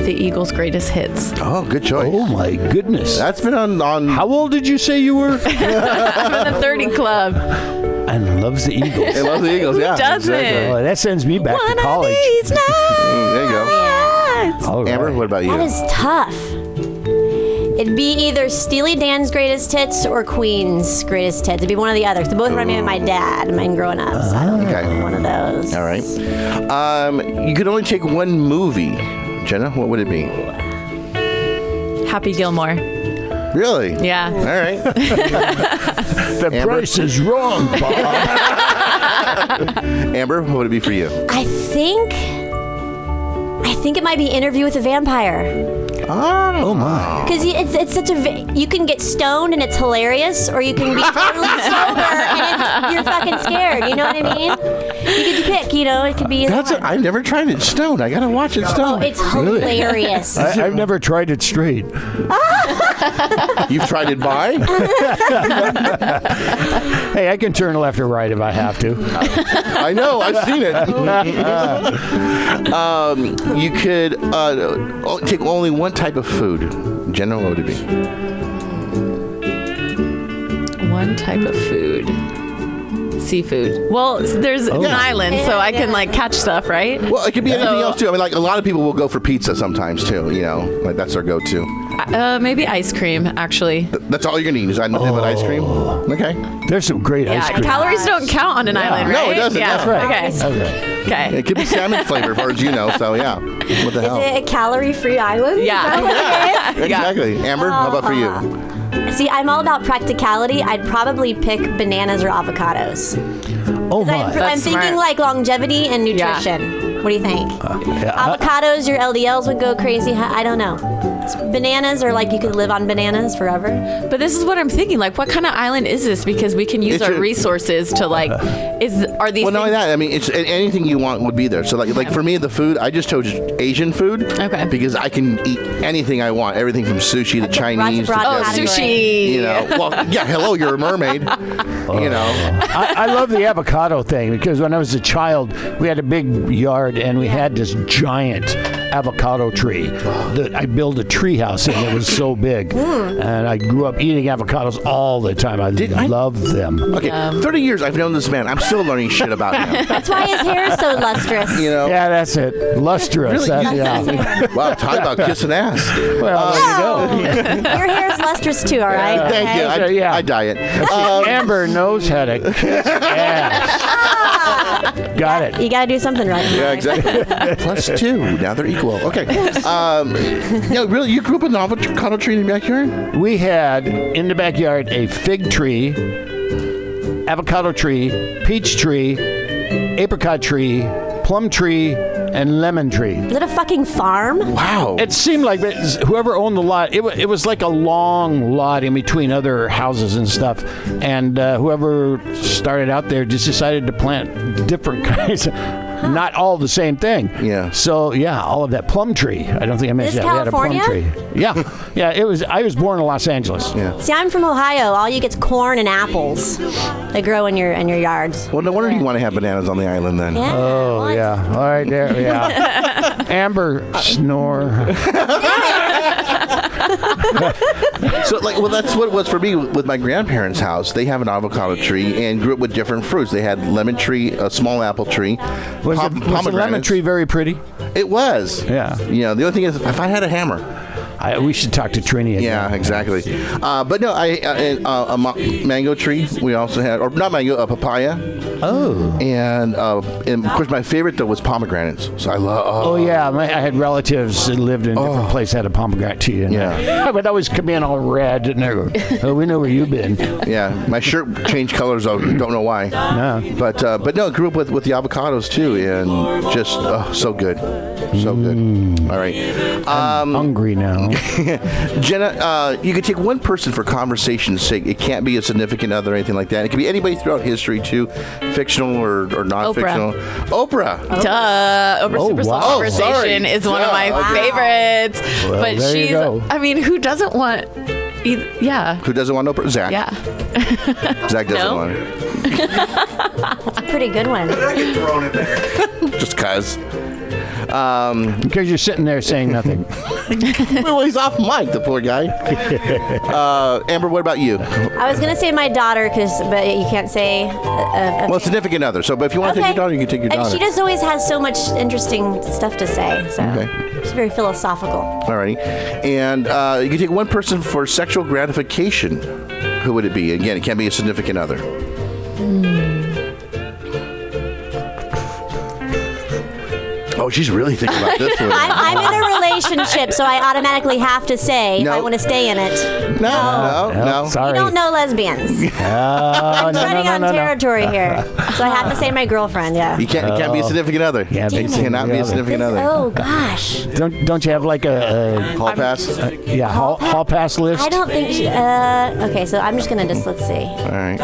The Eagles' greatest hits. Oh, good choice. Oh my goodness. That's been on. How old did you say you were? I'm in the 30 club. And loves the Eagles. It loves the Eagles, yeah. Doesn't? Oh, that sends me back to college. There you go. All right. Amber, what about you? That is tough. It'd be either Steely Dan's greatest hits or Queen's greatest hits. It'd be one of the others. They both remind me of my dad, mine growing up. So I don't know, one of those. All right. You could only take one movie. Jenna, what would it be? Happy Gilmore. Really? Yeah. All right. The price is wrong, Bob. Amber, what would it be for you? I think it might be Interview with a Vampire. Oh my! Because it's such you can get stoned and it's hilarious, or you can be totally sober and you're fucking scared. You know what I mean? You get to pick. You know, it could be. I've never tried it stoned. I gotta watch it Oh, stoned. it's hilarious. I've never tried it straight. You've tried it by? Hey, I can turn left or right if I have to. I know. I've seen it. You could take only one type of food. Jenna, what would it be? One type of food. Seafood. Well, there's an island, so I can catch stuff, right? Well, it could be anything else too. I mean, a lot of people will go for pizza sometimes too. You know, that's their go-to. Maybe ice cream, actually. That's all you're gonna eat is nothing but ice cream. Okay. There's some great ice cream. Calories don't count on an island, right? No, it doesn't. Yeah. That's right. Okay. It could be salmon flavor, as far as you know. So yeah. What the hell? Is it a calorie-free island? Yeah. Exactly. Amber, how about for you? See, I'm all about practicality. I'd probably pick bananas or avocados. Oh my! I'm thinking like longevity and nutrition. What do you think? Avocados, your LDLs would go crazy. I don't know. Bananas are like you could live on bananas forever. But this is what I'm thinking. Like, what kind of island is this? Because we can use our resources to are these? Well, not only that. I mean, it's anything you want would be there. So like for me, the food I just chose Asian food. Okay. Because I can eat anything I want. Everything from sushi to Chinese. To sushi. You know. Well, yeah. Hello, you're a mermaid. You know. I love the avocado thing because when I was a child, we had a big yard and we had this giant avocado tree that I built a tree house in. It was so big, and I grew up eating avocados all the time. I loved them. Okay, 30 years I've known this man. I'm still learning shit about him. That's why his hair is so lustrous. You know? Yeah, that's it. Lustrous. Really? Wow, talk about kissing ass. Well, there you go. Your hair's lustrous too, all right? Thank you. I diet. Amber knows how to kiss ass. Got it. You gotta do something right. Yeah, exactly. +2. Now they're equal. Okay. Really, you grew up with an avocado tree in the backyard? We had in the backyard a fig tree, avocado tree, peach tree, apricot tree, plum tree, and lemon tree. Is it a fucking farm? Wow. It seemed like whoever owned the lot, it was like a long lot in between other houses and stuff. And whoever started out there just decided to plant different kinds of not all the same thing. Yeah. So yeah, all of that plum tree. I don't think I mentioned Is that. We had a plum California? tree. Yeah. It was. I was born in Los Angeles. Yeah. See, I'm from Ohio. All you get's corn and apples. They grow in your yards. Well, no wonder you want to have bananas on the island then. Yeah. Oh yeah. All right there. Yeah. Amber snore. So, that's what it was for me with my grandparents' house. They have an avocado tree and grew up with different fruits. They had lemon tree, a small apple tree. Was the lemon pomegranates. tree very pretty? It was. Yeah. The only thing is, if I had a hammer. We should talk to Trini again. Yeah, exactly. But no, a mango tree. We also had, or not mango, a papaya. Oh. And of course, my favorite though was pomegranates. So I love. Oh yeah, I had relatives that lived in a different place had a pomegranate tree in there. I would always come in all red and they go, "Oh, we know where you've been." Yeah, my shirt changed colors. I don't know why. No. But no, I grew up with the avocados too, and just so good, so good. All right. I'm hungry now. Gennah, you could take one person for conversation's sake. It can't be a significant other or anything like that. It could be anybody throughout history too, fictional or non-fictional. Oprah. Duh. Oprah Super Soul Conversation is one of my favorites. Well, but there you she's, go. I mean, who doesn't want, yeah. Who doesn't want Oprah? Zach. Yeah. Zach doesn't No. want her. That's a pretty good one. I get thrown in there. Just cuz. Because you're sitting there saying nothing. Well, he's off mic, the poor guy. Amber, what about you? I was gonna say my daughter, but you can't say. Well, significant other. So, but if you want to take your daughter, you can take your daughter. She just always has so much interesting stuff to say. So she's very philosophical. Alrighty. And you can take one person for sexual gratification. Who would it be? Again, it can't be a significant other. Oh, she's really thinking about this one. I'm in a relationship, so I automatically have to say if I want to stay in it. No. Sorry. You don't know lesbians. I'm treading on territory here, so I have to say my girlfriend. Yeah. You can't be a significant other. Yeah, You cannot be a significant other. Oh gosh. Don't you have like a Hall pass? hall pass list? I don't think. Okay, so I'm just gonna let's see. All right.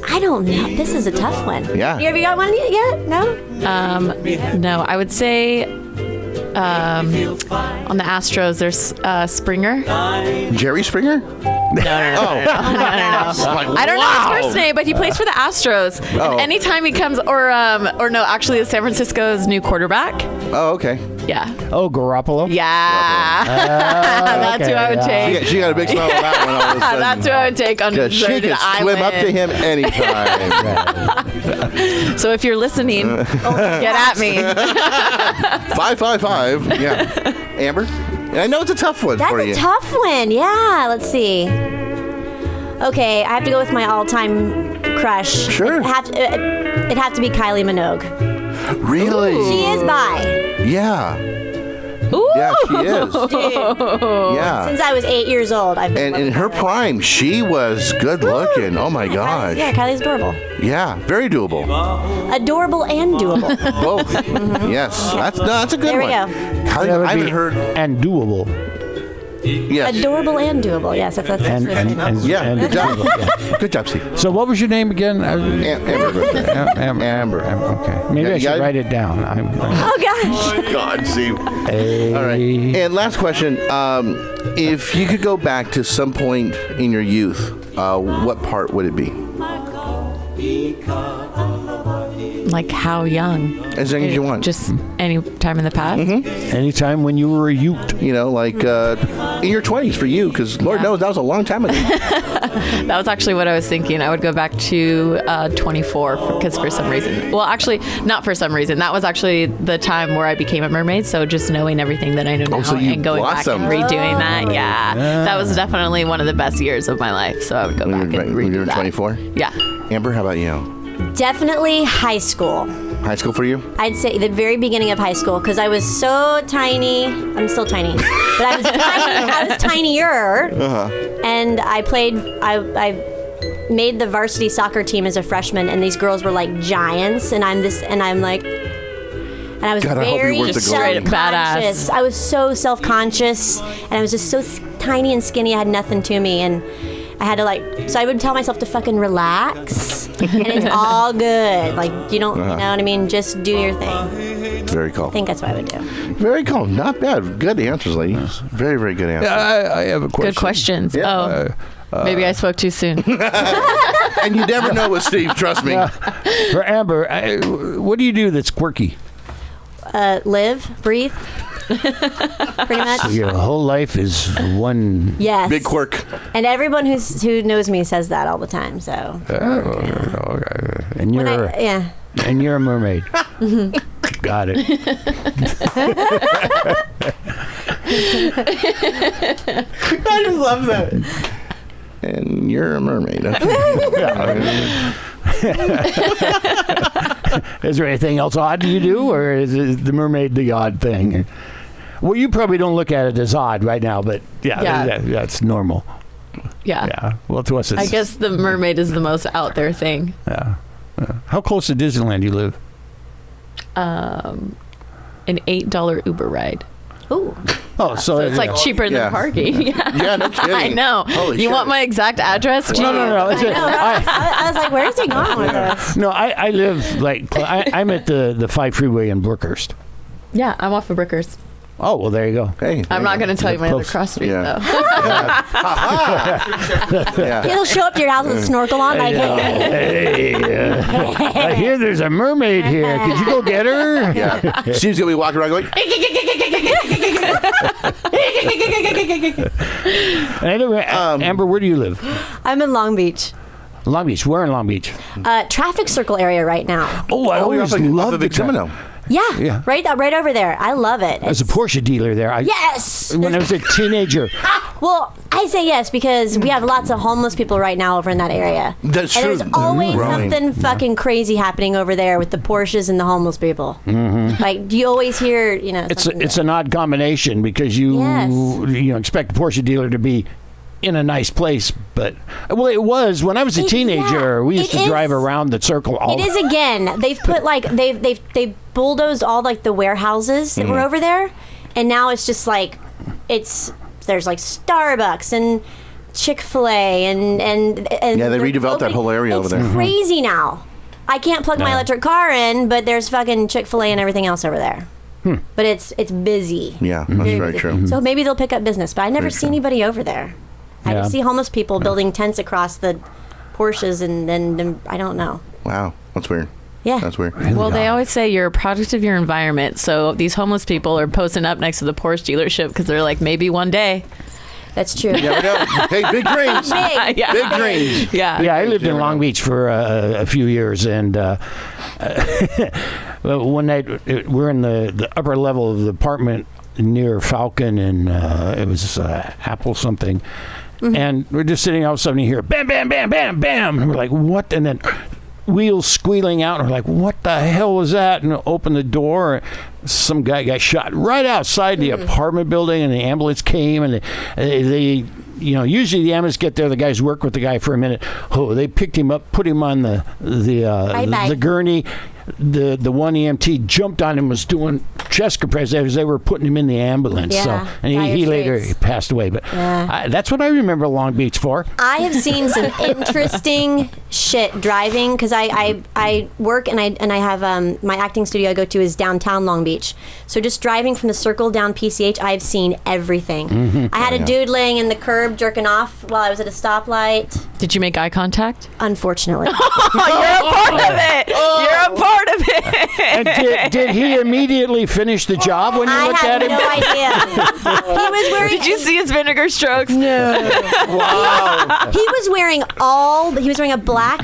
I don't know. This is a tough one. Yeah. You ever got one yet? No. No, I would say on the Astros, there's Springer. Jerry Springer? No. I don't know his first name, but he plays for the Astros. And anytime he comes, or no, actually, San Francisco's new quarterback. Oh, okay. Yeah. Oh, Garoppolo? Yeah. That's who I would take. She got a big smile on that one all of a sudden. That's who I would take on the She can swim up to him anytime. So if you're listening, get at me. 555. Yeah. Amber? I know it's a tough one for you. That's a tough one. Yeah. Let's see. Okay, I have to go with my all-time crush. Sure. It'd have to be Kylie Minogue. Really? She is bi. Yeah. Ooh. Yeah, she is. Yeah. Since I was 8 years old, I've been. And in her prime, she was good looking. Oh my gosh. Yeah, Kylie's adorable. Yeah, very doable. Adorable and doable. Both. Yes. That's a good There we one. go. Kylie, I haven't heard. And doable. Yes. Adorable and doable. Yes, that's Yeah, good job. Good job, Steve. So what was your name again? Amber. Okay. Maybe I should write it down. Oh gosh. God, Steve. All right. And last question. If you could go back to some point in your youth, what part would it be? Like how young? As young as you want. Just any time in the past? Anytime when you were a youth. You know, like in your 20s for you, because Lord knows that was a long time ago. That was actually what I was thinking. I would go back to 24 because for some reason. Well, actually, not for some reason. That was actually the time where I became a mermaid. So just knowing everything that I know now and going back and redoing that. Yeah. That was definitely one of the best years of my life. So I would go back and redo when you were that. 24? Yeah. Amber, how about you? Definitely high school. High school for you? I'd say the very beginning of high school because I was so tiny. I'm still tiny, but I was tiny. I was tinier, and I played. I made the varsity soccer team as a freshman, and these girls were like giants, and I'm like. And I was very self-conscious. I was so self-conscious, and I was just so tiny and skinny. I had nothing to me, and I had to so I would tell myself to fucking relax. and it's all good. Like you don't, you know what I mean? Just do your thing. Very cool. I think that's what I would do. Very cool. Not bad. Good answers, ladies. Very, very good answers. I have a question. Good questions. Yeah. Maybe I spoke too soon. And you never know with Steve. Trust me. For Amber, what do you do that's quirky? Live, breathe. Pretty much. So your whole life is one Yes. Big quirk. And everyone who knows me says that all the time. So. okay. And you're Yeah. and you're a mermaid. Got it. I just love that. And you're a mermaid. Is there anything else odd you do, or is the mermaid the odd thing? Well, you probably don't look at it as odd right now, but that's normal. Yeah. Well, to us, it's, I guess the mermaid is the most out there thing. Yeah. How close to Disneyland do you live? An $8 Uber ride. Ooh. Oh, so It's like cheaper than parking. Yeah, no kidding. I know. Holy you shit. want my exact address? No. I was like, where is he going with this? No, I live like I'm at the 5 freeway in Brookhurst. Yeah, I'm off of Brickers. Oh, well, there you go. Hey, I'm not going to tell you my other close. cross street, Yeah. though. Yeah. He'll show up to your house with a snorkel on, like, Hey, I hear there's a mermaid here. Could you go get her? Yeah. Steve's going to be walking around going, Amber, where do you live? I'm in Long Beach. Long Beach. Where in Long Beach? Traffic circle area right now. Oh, I always loved the Seminole. Yeah, right over there. I love it. As a Porsche dealer there. Yes. When I was a teenager. Well, I say yes because we have lots of homeless people right now over in that area. That's and true. there's always Growing. something fucking crazy happening over there with the Porsches and the homeless people. Mm-hmm. Like, you always hear, It's an odd combination because you expect a Porsche dealer to be in a nice place, but it was when I was a teenager. We used to drive around the circle all. It is again. They've put they've bulldozed all like the warehouses that were over there, and now it's just like there's like Starbucks and Chick-fil-A and Yeah, they redeveloped that whole area over there. It's crazy now. I can't plug my electric car in, but there's fucking Chick-fil-A and everything else over there. But it's busy. Yeah, that's very busy. true. So maybe they'll pick up business, but I never see anybody over there. I just see homeless people building tents across the Porsches, and then I don't know. Wow, that's weird. Yeah. That's weird. Well, they always say you're a product of your environment. So these homeless people are posting up next to the Porsche dealership because they're like, maybe one day. That's true. You never know. Hey, big dreams. Yeah. Big dreams. Yeah. Yeah, I lived in Long Beach for a few years, and one night we're in the upper level of the apartment near Falcon, and it was Apple something. Mm-hmm. And we're just sitting all of a sudden you hear bam, bam, bam, bam, bam. And we're like, what? And then wheels squealing out. And we're like, what the hell was that? And open the door. Some guy got shot right outside the apartment building, and the ambulance came, and they usually the ambulance get there, the guys work with the guy for a minute. Oh, they picked him up, put him on the gurney. The one EMT jumped on him, was doing chest compressions as they were putting him in the ambulance. Yeah, so, and he later passed away. But that's what I remember Long Beach for. I have seen some interesting shit driving because I work and I have my acting studio I go to is downtown Long Beach. So just driving from the Circle down PCH, I've seen everything. Mm-hmm. I had a dude laying in the curb jerking off while I was at a stoplight. Did you make eye contact? Unfortunately. You're a part of it. You're a part of it. And did he immediately finish the job when you looked at him? I have no idea. He was wearing. Did you see his vinegar strokes? No. Wow. He was wearing a black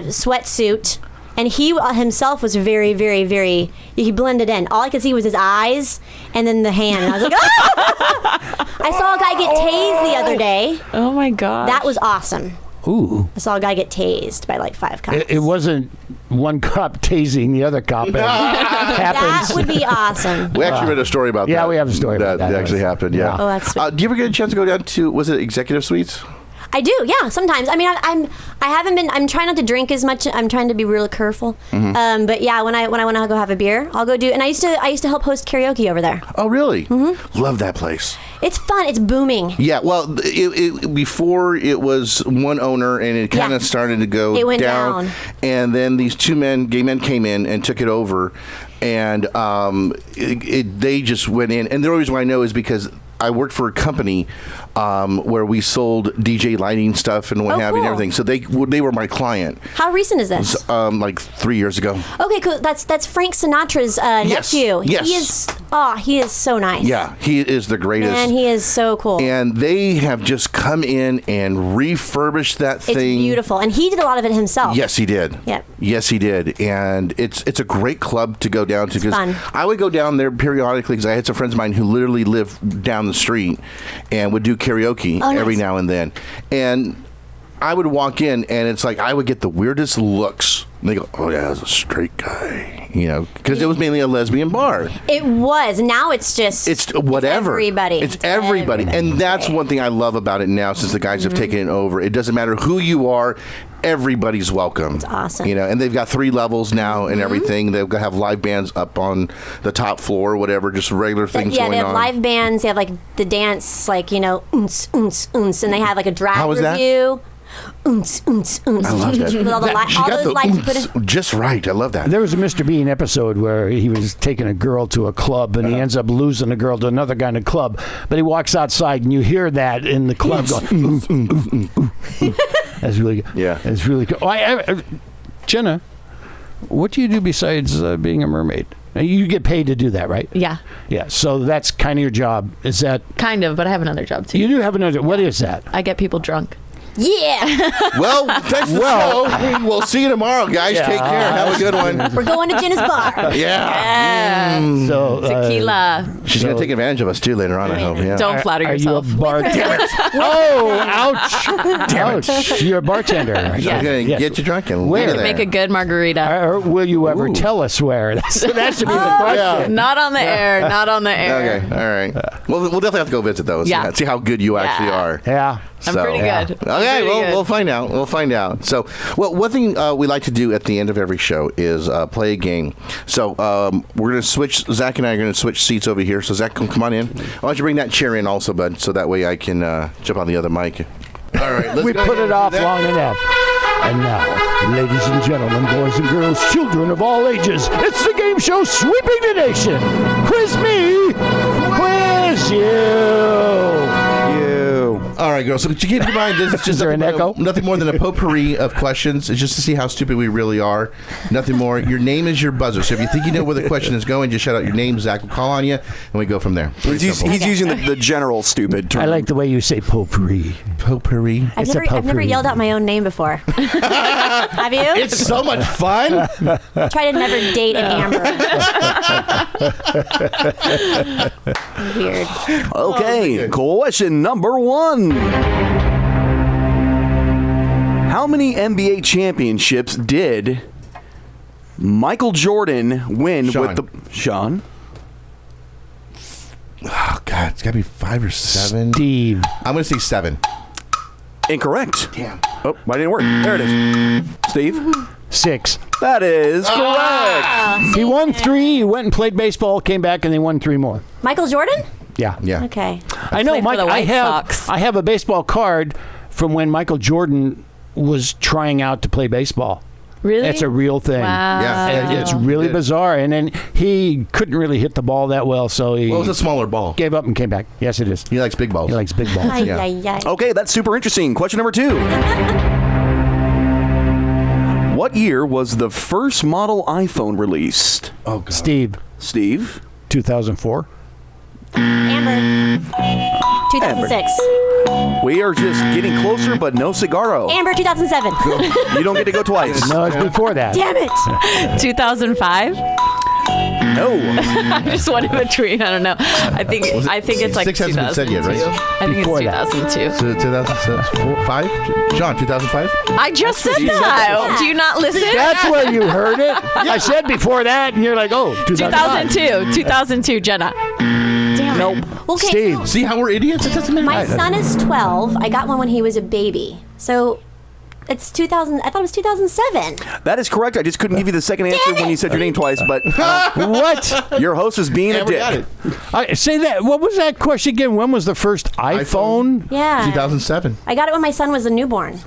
sweatsuit. And he himself was very, very, very. He blended in. All I could see was his eyes and then the hand. And I was like, oh! I saw a guy get tased the other day. Oh my god. That was awesome. Ooh. I saw a guy get tased by like 5 cops. It wasn't one cop tasing the other cop. It happens. That would be awesome. We actually read a story about that. Yeah, we have a story about that. That actually happened, yeah. Oh, that's sweet. Do you ever get a chance to go down to, was it Executive Suites? I do, yeah. Sometimes. I mean, I haven't been. I'm trying not to drink as much. I'm trying to be really careful. But yeah, when I want to go have a beer, I'll go do. And I used to help host karaoke over there. Oh, really? Love that place. It's fun. It's booming. Yeah. Well, before it was one owner, and it kind of started to go It went down. And then these two gay men, came in and took it over, and they just went in. And the only reason why I know is because I worked for a company where we sold DJ lighting stuff and what have you and everything. So they were my client. How recent is this? Like 3 years ago. Okay, cool. That's Frank Sinatra's nephew. Yes. He is so nice. Yeah, he is the greatest. Man, he is so cool. And they have just come in and refurbished that thing. It's beautiful. And he did a lot of it himself. Yes, he did. Yep. Yes, he did. And it's a great club to go down to. Because I would go down there periodically because I had some friends of mine who literally lived down the street and would do karaoke every now and then. And I would walk in and it's like I would get the weirdest looks. And they go, oh, yeah, that's a straight guy, because it was mainly a lesbian bar. It was. Now it's just... It's whatever. It's everybody. And that's one thing I love about it now since the guys have taken it over. It doesn't matter who you are. Everybody's welcome. It's awesome. And they've got 3 levels now and everything. They'll have live bands up on the top floor, whatever, just regular things going on. Yeah, they have live bands. They have, the dance, oons, oons, oons, and they have, a drag How was review. That? Oons, oons, oons. I love that. With all those lights you put in. Just right. I love that. There was a Mr. Bean episode where he was taking a girl to a club and he ends up losing the girl to another guy in a club. But he walks outside and you hear that in the club going, That's really good. Yeah. That's really good. Gennah, what do you do besides being a mermaid? You get paid to do that, right? Yeah. Yeah. So that's kind of your job. Is that? Kind of, but I have another job too. You do have another. What is that? I get people drunk. Yeah. Well, thanks for the show. We'll see you tomorrow, guys. Yeah. Take care. Have a good one. We're going to Gennah's bar. Yeah. So Tequila. She's going to take advantage of us, too, later on, I hope. Yeah. Don't flatter yourself. Are you a bartender? Oh, ouch. Ouch. You're a bartender. She's going to get you drunk and Where? leave you there. Make a good margarita. Or will you ever tell us where? That should be the question. Not on the air. Not on the air. Okay. All right. Well, we'll definitely have to go visit, though. See how good you actually are. Yeah. I'm pretty good. Okay, we'll find out. We'll find out. So, one thing we like to do at the end of every show is play a game. So, we're going to switch. Zach and I are going to switch seats over here. So, Zach, come on in. Why don't you bring that chair in also, bud, so that way I can jump on the other mic. All right. We put it off long enough. And now, ladies and gentlemen, boys and girls, children of all ages, it's the game show Sweeping the Nation. Quiz me, quiz you. All right, girls. So keep in mind, this is just nothing more than a potpourri of questions. It's just to see how stupid we really are. Nothing more. Your name is your buzzer. So if you think you know where the question is going, just shout out your name. Zach will call on you, and we go from there. He's using the general stupid term. I like the way you say potpourri. Potpourri. I've never yelled out my own name before. Have you? It's so much fun. Try to never date an Amber. Weird. Okay, question number 1. How many NBA championships did Michael Jordan win with the... Sean? Oh, God. It's got to be 5 or 7. Steve. I'm going to say 7. Incorrect. Damn. Oh, why didn't it work? There it is. Steve? 6. That is correct. He won 3. He went and played baseball, came back, and they won 3 more. Michael Jordan? Yeah. Okay. I know, Played for Mike. the White Sox. I have a baseball card from when Michael Jordan was trying out to play baseball. Really? That's a real thing. Wow. Yeah. It's really bizarre. And then he couldn't really hit the ball that well, so he Well, it was a smaller ball. gave up and came back. Yes, it is. He likes big balls. He likes big balls. Ay, ay, ay. Okay, that's super interesting. Question number 2. What year was the first model iPhone released? Oh, God. Steve? 2004. Amber. 2006. We are just getting closer, but no cigaro. Amber, 2007. You don't get to go twice. No, it's before that. Damn it. 2005. No. I just wanted to tweet. I don't know. I think it's like 6 hasn't been said yet, right? 2002. I think Before it's that. 2002. So 2005? John, 2005? I just said that. Do you not listen? That's where you heard it. I said before that, and you're like, oh, 2005. 2002, Gennah. Damn Nope. Okay, Steve. so See how we're idiots? It doesn't matter. my son is 12. I got one when he was a baby. So it's 2000. I thought it was 2007. That is correct. I just couldn't give you the second answer when you said your name twice, but What? your host is being a we got dick. it. Say that. What was that question again? When was the first iPhone? Yeah. 2007. I got it when my son was a newborn.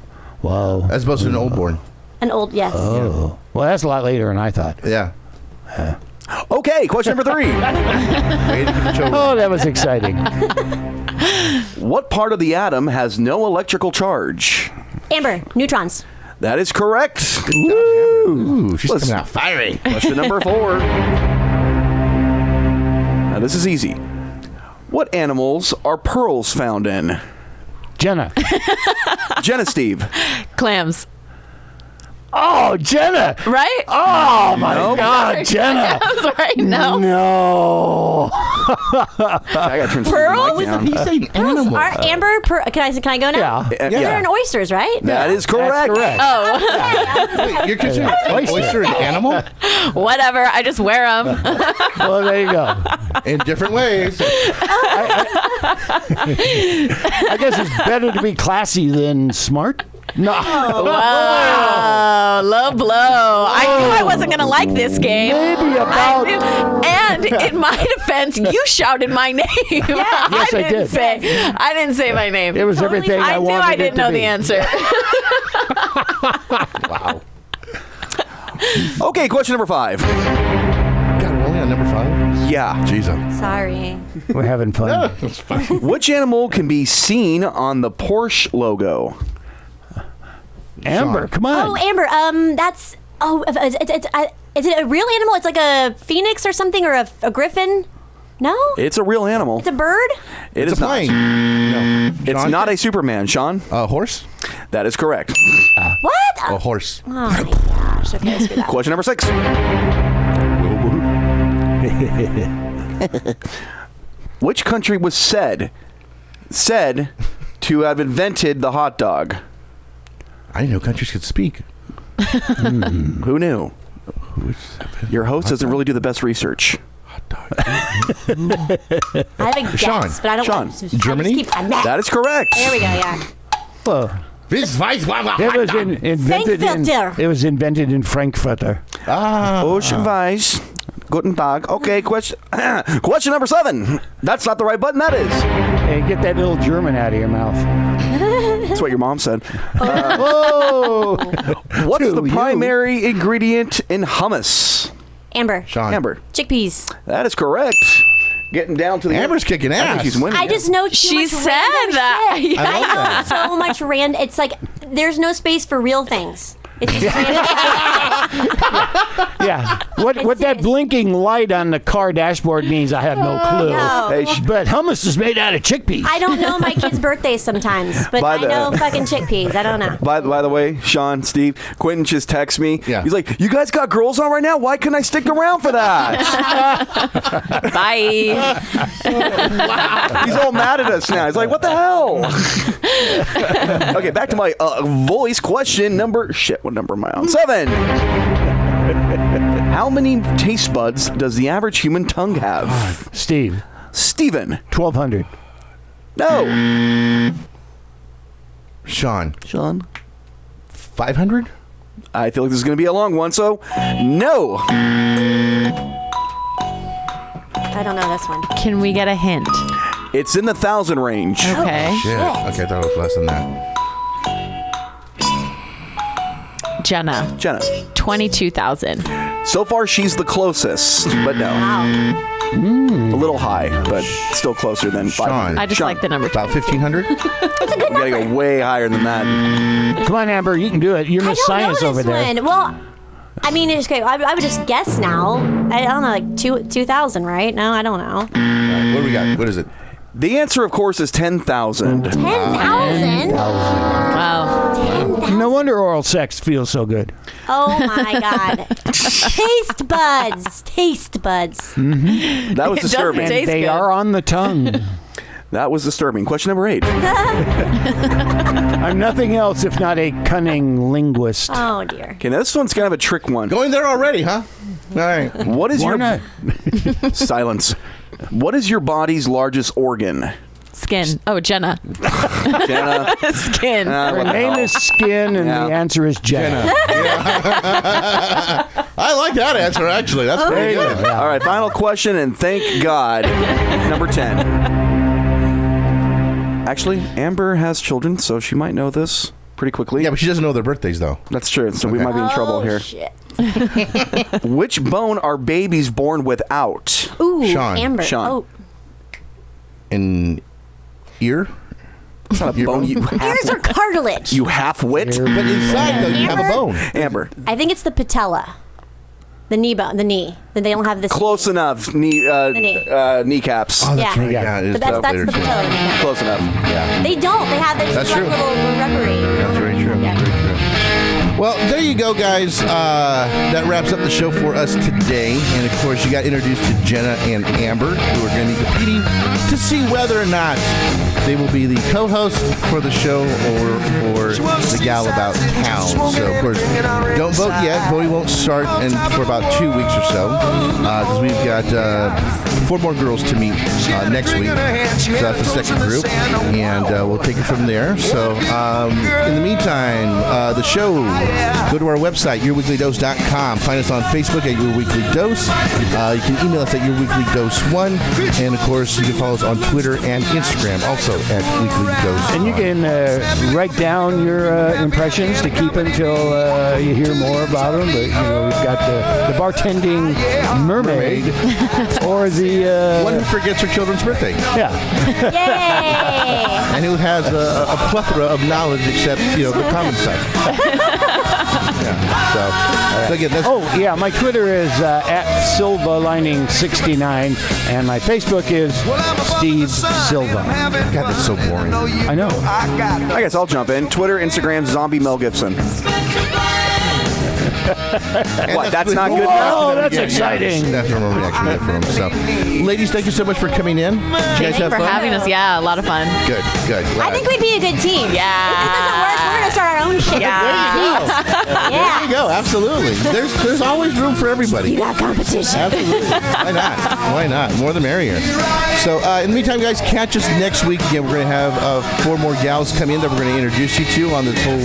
Whoa. As opposed to an old born. An old, yes. Oh. Well, that's a lot later than I thought. Yeah. Okay, question number 3. Oh, that was exciting. What part of the atom has no electrical charge? Amber, neutrons. That is correct. Ooh, she's Listen. coming out fiery. Question number 4. Now, this is easy. What animals are pearls found in? Jenna. Jenna, Steve. Clams. Oh, Jenna. Right? Oh, my God, Jenna. I was right. No. No. I got to turn Pearls? the mic down. He's saying animal. Are Amber, can I go now? Yeah. They're in oysters, right? That is correct. That's correct. Oh, Wait, you're considering oyster an animal? whatever. I just wear them. Well, there you go. In different ways. I guess it's better to be classy than smart. No. Wow. Low blow. I knew I wasn't going to like this game. Maybe about. And in my defense, you shouted my name. Yes, I did. I didn't say my name. It was everything I knew wanted I it didn't to know be. the answer. Wow. Okay, question number 5. God, we're only on number 5? Yeah. Jesus. Sorry. We're having fun. That's fine. Which animal can be seen on the Porsche logo? Amber, come on. Oh, Amber. That's. Oh, is it a real animal? It's like a phoenix or something, or a griffin? No. It's a real animal. It's a bird. It It's is a not. plane. No. It's Sean? not a Superman, Sean. A horse? That is correct. What? A horse. Oh my gosh. Okay, screw that. Question number 6. Which country was said to have invented the hot dog? I didn't know countries could speak. Who knew? Your host doesn't really do the best research. Hot dog. I have a guess, Sean. but I don't Sean. want to. Germany? That is correct. There we go. Yeah. Well, This vice it was invented in. Frankfurter. It was invented in Frankfurter. Ocean Weiss. Guten Tag. Okay, question number 7. That's not the right button, that is. Hey, get that little German out of your mouth. That's what your mom said. Oh. What's To the you. primary ingredient in hummus? Amber. Sean. Amber. Chickpeas. That is correct. Getting down to the Amber's kicking I think ass. she's winning. I just know too She much said random that. shit. I love I know that. so much random. It's like there's no space for real things. It's just random. Yeah. What that serious. blinking light on the car dashboard means, I have no clue. No. Hey, But hummus is made out of chickpeas. I don't know my kids' birthdays sometimes, but By I the- know fucking chickpeas. I don't know. By the way, Sean, Steve, Quinton just texted me. Yeah. He's like, "You guys got girls on right now? Why couldn't I stick around for that?" Bye. He's all mad at us now. He's like, "What the hell?" Okay, back to my voice question number. Shit, what number am I on? 7. How many taste buds does the average human tongue have? Steve, Steven. 1,200. No. Sean. Sean. 500? I feel like this is going to be a long one, so no. I don't know this one. Can we get a hint? It's in the 1,000 range. Okay. Shit. Okay, I thought it was less than that. Jenna, Jenna. 22,000. So far, she's the closest, but no. Wow. A little high, but still closer than 500. I just Sean, like the number. About 1,500? You gotta go way higher than that. Come on, Amber, you can do it. You're I Miss don't Science know over this there. one. Well, I mean, it's okay. I would just guess now. I don't know, like 2,000, right? No, I don't know. What do we got? What is it? The answer, of course, is 10,000. 10,000? Wow. No wonder oral sex feels so good. Oh my God. Taste buds. Taste buds. That was It doesn't disturbing. taste They good. are on the tongue. That was disturbing. Question number 8. I'm nothing else if not a cunning linguist. Oh dear. Okay, now this one's kind of a trick one. Going there already, huh? All right. What is Why your not? silence? What is your body's largest organ? Skin. Oh, Gennah. Gennah. Skin. Her name is Skin, and the answer is Gennah. I like that answer, actually. That's pretty good. Yeah. All right, final question, and thank God, number 10. Actually, Amber has children, so she might know this pretty quickly. Yeah, but she doesn't know their birthdays, though. That's true, so we might be in trouble here. Shit. Which bone are babies born without? Ooh, Sean. Amber. Sean. Oh, An ear? It's not a bone. ears are cartilage. You half-wit? But inside, though, you have a bone. Amber. I think it's the patella. The knee bone. The knee. That they don't have this. Close enough. Knee, knee. kneecaps. Oh, that's Yeah. right. Yeah, it is But that's later, the too. patella. kneecap. Close enough. Yeah. They don't. They have this That's like true. little rubbery. That's very true. Yeah. Very true. Well, there you go, guys. That wraps up the show for us today. And, of course, you got introduced to Gennah and Amber, who are going to be competing to see whether or not they will be the co-host for the show or for the gal about town. So, of course, don't vote yet. Voting won't start for about 2 weeks or so, because we've got 4 more girls to meet next week. So that's the second group, and we'll take it from there. So, in the meantime, the show, go to our website, yourweeklydose.com. Find us on Facebook at Your Weekly Dose. You can email us at yourweeklydose1, and of course, you can follow us on Twitter and Instagram, also at Weekly Dose. And you can write down your impressions to keep until you hear more about them. But we've got the bartending mermaid, or the one who forgets her children's birthday. Yeah. Yay! And who has a plethora of knowledge except, the common stuff. So again, that's... Oh, yeah, my Twitter is at SilvaLining69, and my Facebook is Steve Silva. God, that's so boring. I know. I guess I'll jump in. Twitter, Instagram, Zombie Mel Gibson. What? That's not good enough? Oh, that's exciting. That's a normal reaction we get from them. So, ladies, thank you so much for coming in. Did you guys Thanks have for fun? having us. Yeah, a lot of fun. Good. I think we'd be a good team. Yeah. If this doesn't work, we're gonna start our own shit. Yeah. There you go. Absolutely. There's always room for everybody. You got competition. Absolutely. Why not? Why not? More the merrier. So, in the meantime, guys, catch us next week. Again, we're going to have 4 more gals come in that we're going to introduce you to on this whole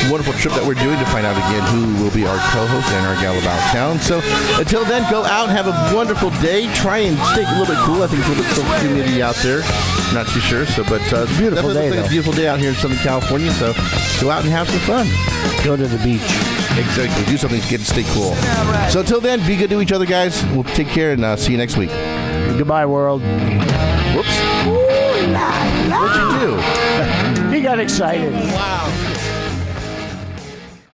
wonderful trip that we're doing to find out again who will be our co-host and our gal about town. So, until then, go out and have a wonderful day. Try and stay a little bit cool. I think it's a little bit so humidity out there. Not too sure. So, but it's beautiful day, It's a beautiful day out here in Southern California. So, go out and have some fun. Go to the beach. Exactly. Do something to get to stay cool. So until then, be good to each other, guys. We'll take care and see you next week. Goodbye, world. Whoops. What'd you do? He got excited. Wow.